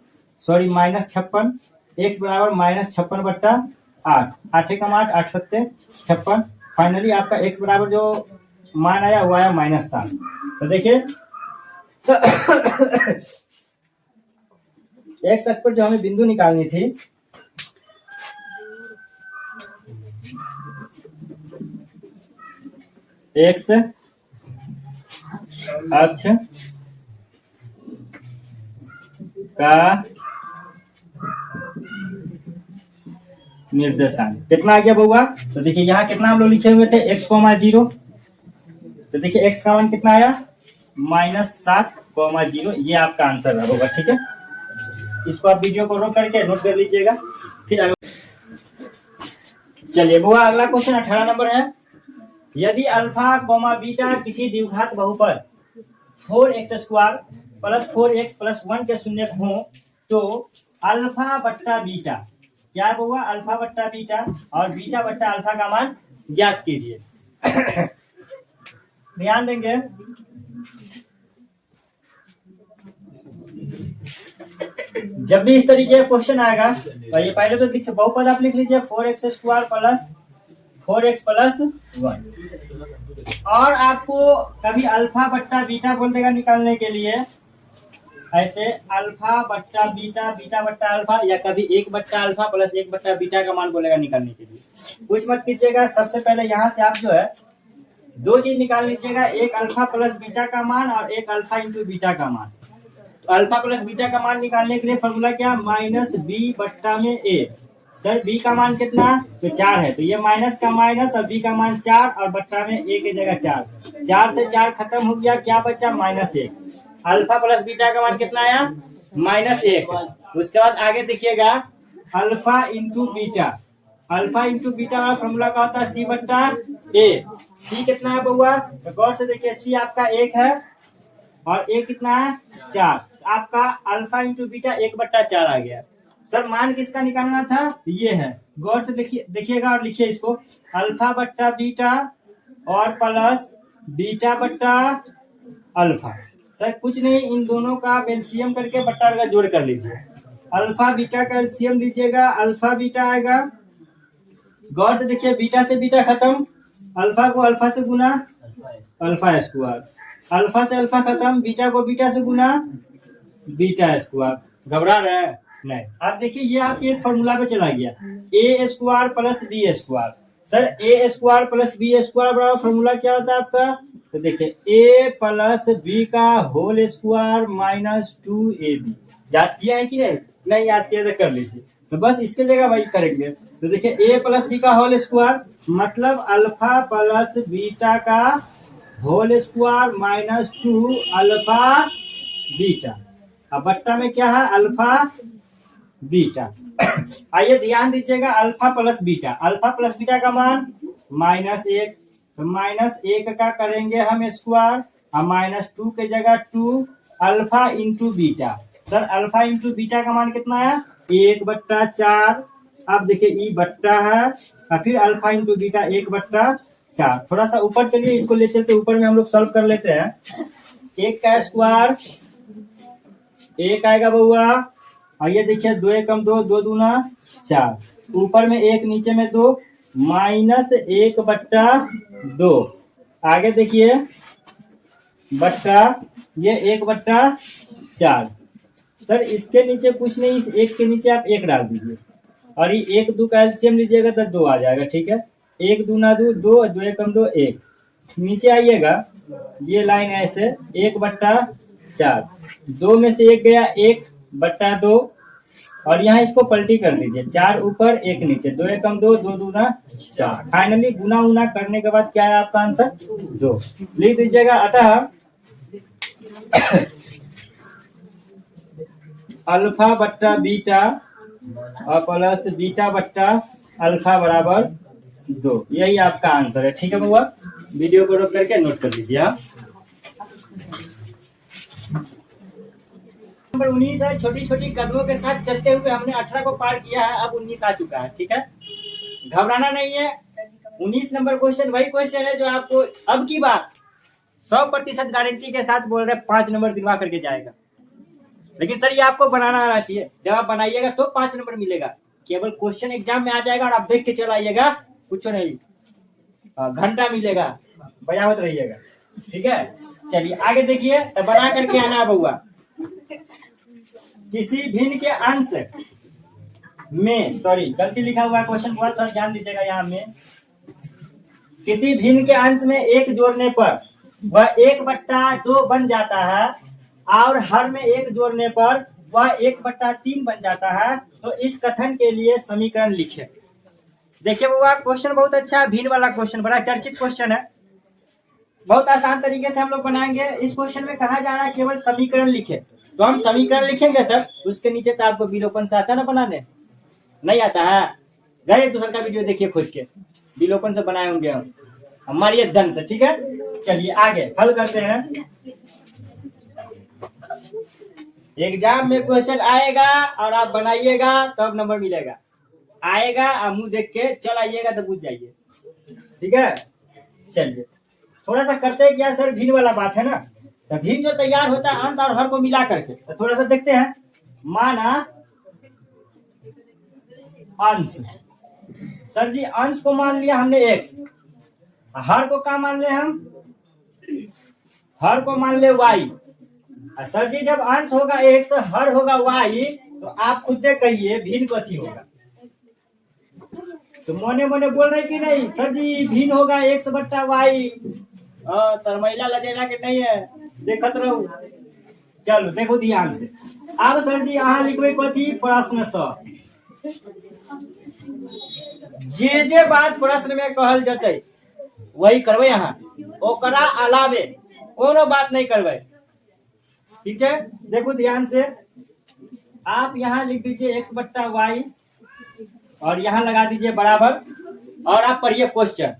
सॉरी माइनस 56, x बराबर माइनस 56 बट्टा 8, 8 कम 8 8 सत्ते 56। फाइनली आपका x बराबर जो मान आया वो आया -7। तो देखिए x अक्ष पर जो हमें बिंदु निकालनी थी, x अक्ष का निर्देशांक कितना आ गया बउआ, तो देखिए यहाँ कितना हम लोग लिखे हुए थे x, 0, तो देखिए x का मान कितना आया -7, 0। ये आपका आंसर है बउआ, ठीक है। इसको आप वीडियो को रोक करके नोट कर लीजिएगा। फिर चलिए बउआ अगला क्वेश्चन 18 नंबर है, यदि अल्फा बीटा किसी द्विघात बहुपद 4x² प्लस 4x प्लस 1 के शून्य हो तो अल्फा बट्टा बीटा क्या होगा, अल्फा बट्टा बीटा और बीटा बट्टा अल्फा का मान ज्ञात कीजिए। ध्यान देंगे, जब भी इस तरीके का क्वेश्चन आएगा तो ये पहले तो देखिए बहुपद आप लिख लीजिए 4x² प्लस 4x प्लस 1 और आपको कभी अल्फा बट्टा बीटा बोल देगा निकालने के लिए, ऐसे अल्फा बट्टा बीटा बीटा बट्टा अल्फा, या कभी 1 बट्टा अल्फा प्लस 1 बट्टा बीटा का मान बोलेगा निकालने के लिए। कुछ मत कीजिएगा, सबसे पहले यहाँ से आप जो है 2 चीज निकाल लीजिएगा, एक अल्फा प्लस बीटा का मान और एक अल्फा इंटू बीटा का मान। तो अल्फा प्लस बीटा का मान निकालने के लिए फॉर्मूला क्या, माइनस बी बट्टा में ए। सर बी का मान कितना तो 4 है, तो ये माइनस का माइनस और बी का मान 4 और बट्टा में ए की जगह 4, 4 से 4 खत्म हो गया, क्या बचा -1। अल्फा प्लस बीटा का मान कितना आया -1। उसके बाद आगे देखिएगा alpha into beta, alpha into beta वाला फॉर्मूला का होता है सी बट्टा ए। सी कितना है बउआ, तो गौर से देखिए सी आपका 1 है और ए कितना है 4, आपका अल्फा इंटू बीटा 1 बट्टा 4 आ गया। सर मान किसका निकालना था, ये है, गौर से देखिएगा और लिखिए इसको, अल्फा बट्टा बीटा और प्लस बीटा बट्टा अल्फा। सर कुछ नहीं, इन दोनों का एलसीएम करके बट्टा का जोड़ कर लीजिए, अल्फा बीटा का एलसीएम लीजिएगा, अल्फा बीटा आएगा। गौर से देखिए बीटा से बीटा खत्म, अल्फा को अल्फा से गुना अल्फा स्क्वायर, अल्फा से अल्फा खत्म, बीटा को बीटा से गुना बीटा स्क्वायर। घबरा रहे हैं नहीं। अब देखिए ये आपके फॉर्मूला पे चला गया, a square plus b square. Sir a square plus b square बराबर फॉर्मूला क्या होता है आपका, तो देखिए ए प्लस बी का होल स्क्वायर माइनस 2ab। याद किया है कि नहीं याद किया तो कर लीजिए। तो बस इसके जगह वही करेंगे। तो देखिए ए प्लस बी का होल स्क्वायर मतलब अल्फा प्लस बीटा का whole square minus 2 alpha beta. अब बट्टा में क्या है अल्फा बीटा। आइए ध्यान दीजिएगा अल्फा प्लस बीटा का मान -1, तो -1 का करेंगे हम स्क्वायर और -2 के जगह 2 alpha into beta. Sir alpha into beta का मान कितना है 1/4। अब देखिए ई बट्टा है और फिर अल्फा इंटू बीटा 1/4। थोड़ा सा ऊपर चलिए इसको ले चलते ऊपर में हम लोग सॉल्व कर लेते हैं। 1 का स्क्वायर 1 आएगा बउआ और ये देखिए 2 एकम 2, 2 दूना 4, ऊपर में 1 नीचे में 2 -1/2। आगे देखिए बट्टा ये 1/4। सर इसके नीचे कुछ नहीं, इस 1 के नीचे आप 1 डाल दीजिए और ये 1 2 का एलसीएम लीजिएगा तो 2 आ जाएगा। ठीक है 1 दूना 2, 2 2 एकम 2 1। नीचे आइएगा ये लाइन ऐसे 1/4, 2 में से 1 गया 1/2 और यहाँ इसको पलटी कर दीजिए 4 ऊपर 1 नीचे 2 एकम 2, 2 दूना 4। फाइनली गुना उना करने के बाद क्या है आपका आंसर 2 लिख दीजिएगा। अतः अल्फा बट्टा बीटा और प्लस बीटा बट्टा अल्फा बराबर 2, यही आपका आंसर है। ठीक है बउआ वीडियो को रोक करके नोट कर लीजिए। नंबर 19 है। छोटी छोटी कदमों के साथ चलते हुए हमने 18 को पार किया है, अब 19 आ चुका है। ठीक है घबराना नहीं है। 19 नंबर क्वेश्चन वही क्वेश्चन है जो आपको अब की बार 100% गारंटी के साथ बोल रहे 5 नंबर दिलवा करके जाएगा। लेकिन सर ये आपको बनाना आना चाहिए, जब आप बनाइएगा तो 5 नंबर मिलेगा। केवल क्वेश्चन एग्जाम में आ जाएगा और आप देख के चला आइएगा कुछ नहीं, घंटा मिलेगा, बजावत रहिएगा। ठीक है चलिए आगे देखिए तो बना करके आना है बउआ। किसी भिन्न के अंश में, सॉरी गलती लिखा हुआ है क्वेश्चन हुआ था, ध्यान दीजिएगा यहाँ में। किसी भिन्न के अंश में 1 जोड़ने पर वह 1/2 बन जाता है और हर में 1 जोड़ने पर वह 1/3 बन जाता है, तो इस कथन के लिए समीकरण लिखे। देखिए बुआ क्वेश्चन बहुत अच्छा है, भिन्न वाला क्वेश्चन बड़ा चर्चित क्वेश्चन है, बहुत आसान तरीके से हम लोग बनाएंगे। इस क्वेश्चन में कहा जा रहा है केवल समीकरण लिखे, तो हम समीकरण लिखेंगे सर। उसके नीचे तो आपको विलोपन से आता है ना बनाने, नहीं आता है गए दूसरा का वीडियो देखिए खोज के, विलोपन से बनाए होंगे हम, हमारी दन से। ठीक है चलिए आगे हल करते हैं। एग्जाम में क्वेश्चन आएगा और आप बनाइएगा तब नंबर मिलेगा, आएगा और मुंह देख के चल आइएगा तो बुझ जाइए। ठीक है चलिए थोड़ा सा करते हैं क्या सर, भिन्न वाला बात है ना, तो भिन्न जो तैयार होता है अंश और हर को मिला करके, तो थोड़ा सा देखते हैं। माना अंश, सर जी अंश को मान लिया हमने x, हर को क्या मान ले हम, हर को मान ले y। सर जी जब अंश होगा x हर होगा y, तो आप खुद से कहिए भिन्न कथी होगा। तो मोने मोने बोल रहे कि नहीं सर जी भिन्न होगा x/y। सर महिला लजेला के नहीं है, देखत रहो। चलो देखो ध्यान से। अब सर जी यहाँ लिखबे कथी प्रश्न स, जे बात प्रश्न में कहल जते वही करबे, यहाँ ओकरा अलावे कोनो बात नहीं करबे। ठीक है देखो ध्यान से, आप यहाँ लिख दीजिए x/y और यहाँ लगा दीजिए बराबर, और आप पढ़िए क्वेश्चन,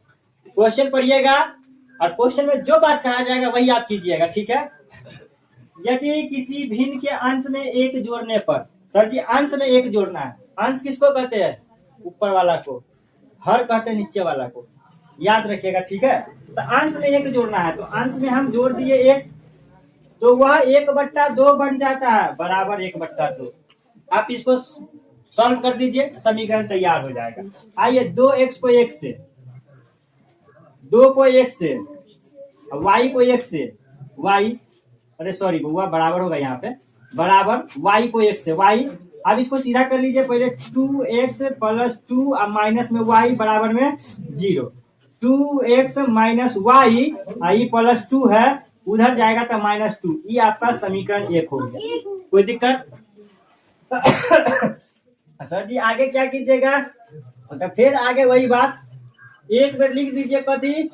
क्वेश्चन पढ़िएगा और क्वेश्चन में जो बात कहा जाएगा वही आप कीजिएगा। ठीक है यदि किसी भिन्न के अंश में 1 जोड़ने पर, सर जी अंश में 1 जोड़ना है, अंश किसको कहते हैं ऊपर वाला को, हर कहते हैं नीचे वाला को, याद रखिएगा। ठीक है तो अंश में 1 जोड़ना है, तो अंश में हम जोड़ दिए 1, तो वह 1/2 बन जाता है बराबर 1/2। आप इसको सॉल्व कर दीजिए समीकरण तैयार हो जाएगा। आइए 2x को 1 से, 2 को 1 से, y को 1 से, y अरे सॉरी बुआ बराबर होगा यहाँ पे, बराबर y को 1 से y। अब इसको सीधा कर लीजिए पहले, 2x + 2 और माइनस में y बराबर में 0, 2x - y आई +2 है, उधर जाएगा तो -2, ये आपका समीकरण 1 हो गया। कोई दिक्कत सर जी आगे क्या कीजिएगा, तो फिर आगे वही बात, एक बार लिख दीजिए कथी,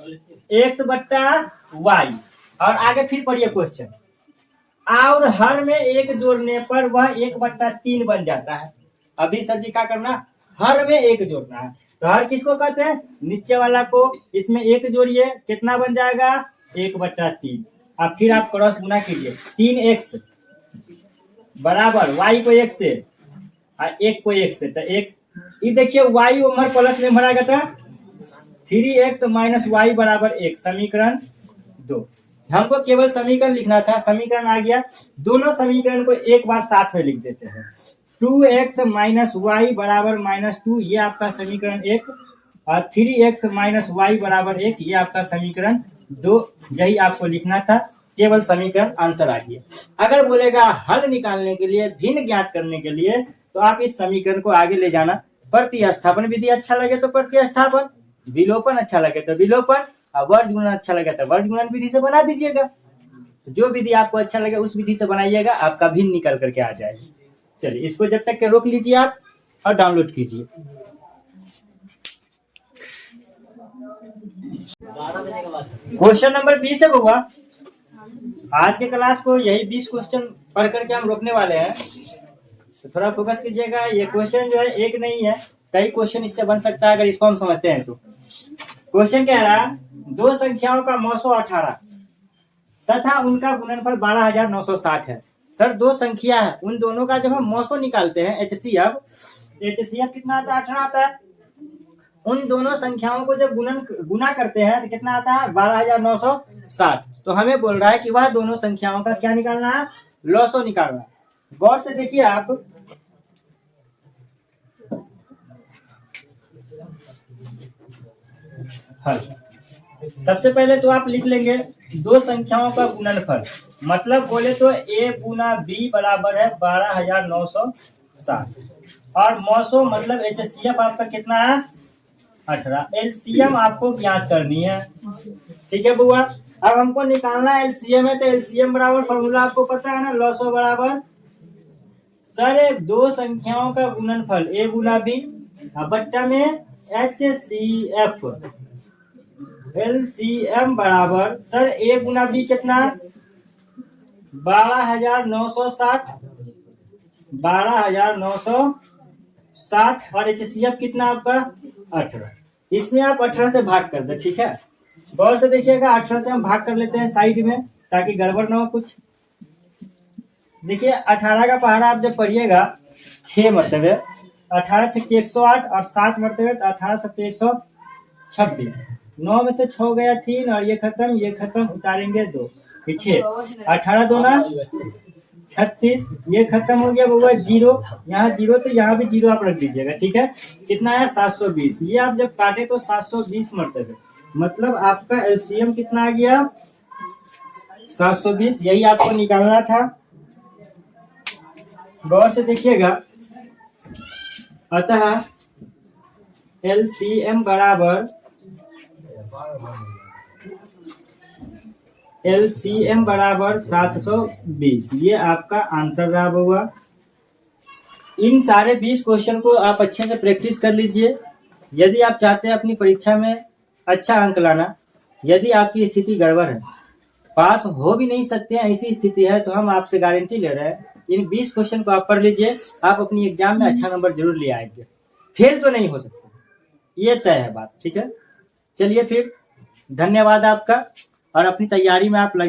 एक्स बट्टा वाई, और आगे फिर पढ़िए क्वेश्चन, और हर में एक जोड़ने पर वह 1/3 बन जाता है। अभी सर जी क्या करना, हर में एक जोड़ना है, तो हर किसको कहते हैं, नीचे वाला को, इसमें एक जोड़िए कितना बन जाएगा 1/3, अब फिर आप क्रॉस गुना कीजिए, 3x बराबर y को 1 से और 1 को 1 से, तो एक ये देखिए y उमर प्लस में भरा था 3x माइनस वाई बराबर 1, समीकरण 2। हमको केवल समीकरण लिखना था, समीकरण आ गया, दोनों समीकरण को एक बार साथ में लिख देते हैं, 2x माइनस वाई बराबर -2, ये आपका समीकरण 1, और 3x माइनस वाई बराबर 1, ये आपका समीकरण 2, यही आपको लिखना था, केवल समीकरण आंसर आ गया। अगर बोलेगा हल निकालने के लिए, भिन्न ज्ञात करने के लिए, तो आप इस समीकरण को आगे ले जाना, प्रतिस्थापन विधि अच्छा लगे तो प्रतिस्थापन, विलोपन अच्छा लगे तो विलोपन, और वर्ग गुणन अच्छा लगे तो वर्ग गुणन विधि से बना दीजिएगा। तो जो विधि आपको अच्छा लगे उस विधि से बनाइएगा, आपका भिन्न निकल करके आ जाएगा। चलिए इसको जब तक के रोक लीजिए आप और डाउनलोड कीजिए। क्वेश्चन नंबर 20 है बउआ, आज के क्लास को यही 20 क्वेश्चन पढ़ करके हम रोकने वाले हैं, तो थोड़ा फोकस कीजिएगा। ये क्वेश्चन जो है एक नहीं है, कई क्वेश्चन इससे बन सकता है अगर इसको हम समझते हैं तो। क्वेश्चन कह रहा है दो संख्याओं का 918 तथा उनका गुणनफल 12,960 है। सर दो संख्या है, उन दोनों का जब हम मौसो निकालते हैं एचसीएफ कितना आता है, 18 आता है। उन दोनों संख्याओं को जब गुना करते हैं तो कितना आता है 12,960। तो हमें बोल रहा है कि वह दोनों संख्याओं का क्या निकालना है, लॉसो निकालना है। गौर से देखिए आप, हाँ सबसे पहले तो आप लिख लेंगे दो संख्याओं का गुणनफल, मतलब बोले तो a गुना b बराबर है 12,960, और मौसो मतलब एचसीएफ आपका कितना है 18। एलसीएम आपको ज्ञात करनी है, ठीक है बुआ। अब हमको निकालना एलसीएम है, तो एलसीएम बराबर फॉर्मूला आपको पता है ना, लॉसो बराबर सर दो संख्याओं का गुणनफल a गुना b बट्टा में एचसीएफ, एलसीएम बराबर सर a गुना b कितना 12,960 और एचसीएफ कितना आपका 18। इसमें आप 18 से भाग कर दे, ठीक है। गौर से देखिएगा, 18 से हम भाग कर लेते हैं साइड में ताकि गड़बड़ ना हो कुछ। देखिए 18 का पहाड़ा आप जब पढ़िएगा 6 मरतबे, 18 छक्के 108 और 7 मरतबे, 18 सत्ते 126, 9 में से 6 गया 3 और ये खत्म उतारेंगे 2, पीछे 18 2 ना 36, ये खत्म हो गया बउआ 0, यहाँ 0 तो यहाँ भी 0 आप रख दीजिएगा, ठीक है। कितना है 720, ये आप जब काटे तो 720 मरतबे, मतलब आपका एलसीएम कितना आ गया 720, यही आपको निकालना था। गौर से देखिएगा, अतः एलसीएम बराबर 720, ये आपका आंसर रहा बउआ। इन सारे 20 क्वेश्चन को आप अच्छे से प्रैक्टिस कर लीजिए, यदि आप चाहते हैं अपनी परीक्षा में अच्छा अंक लाना। यदि आपकी स्थिति गड़बड़ है, पास हो भी नहीं सकते हैं ऐसी स्थिति है, तो हम आपसे गारंटी ले रहे हैं इन 20 क्वेश्चन को आप पढ़ लीजिए, आप अपनी एग्जाम में अच्छा नंबर जरूर ले आएंगे, फेल तो नहीं हो सकते, ये तय है बात, ठीक है। चलिए फिर धन्यवाद आपका, और अपनी तैयारी में आप लगे।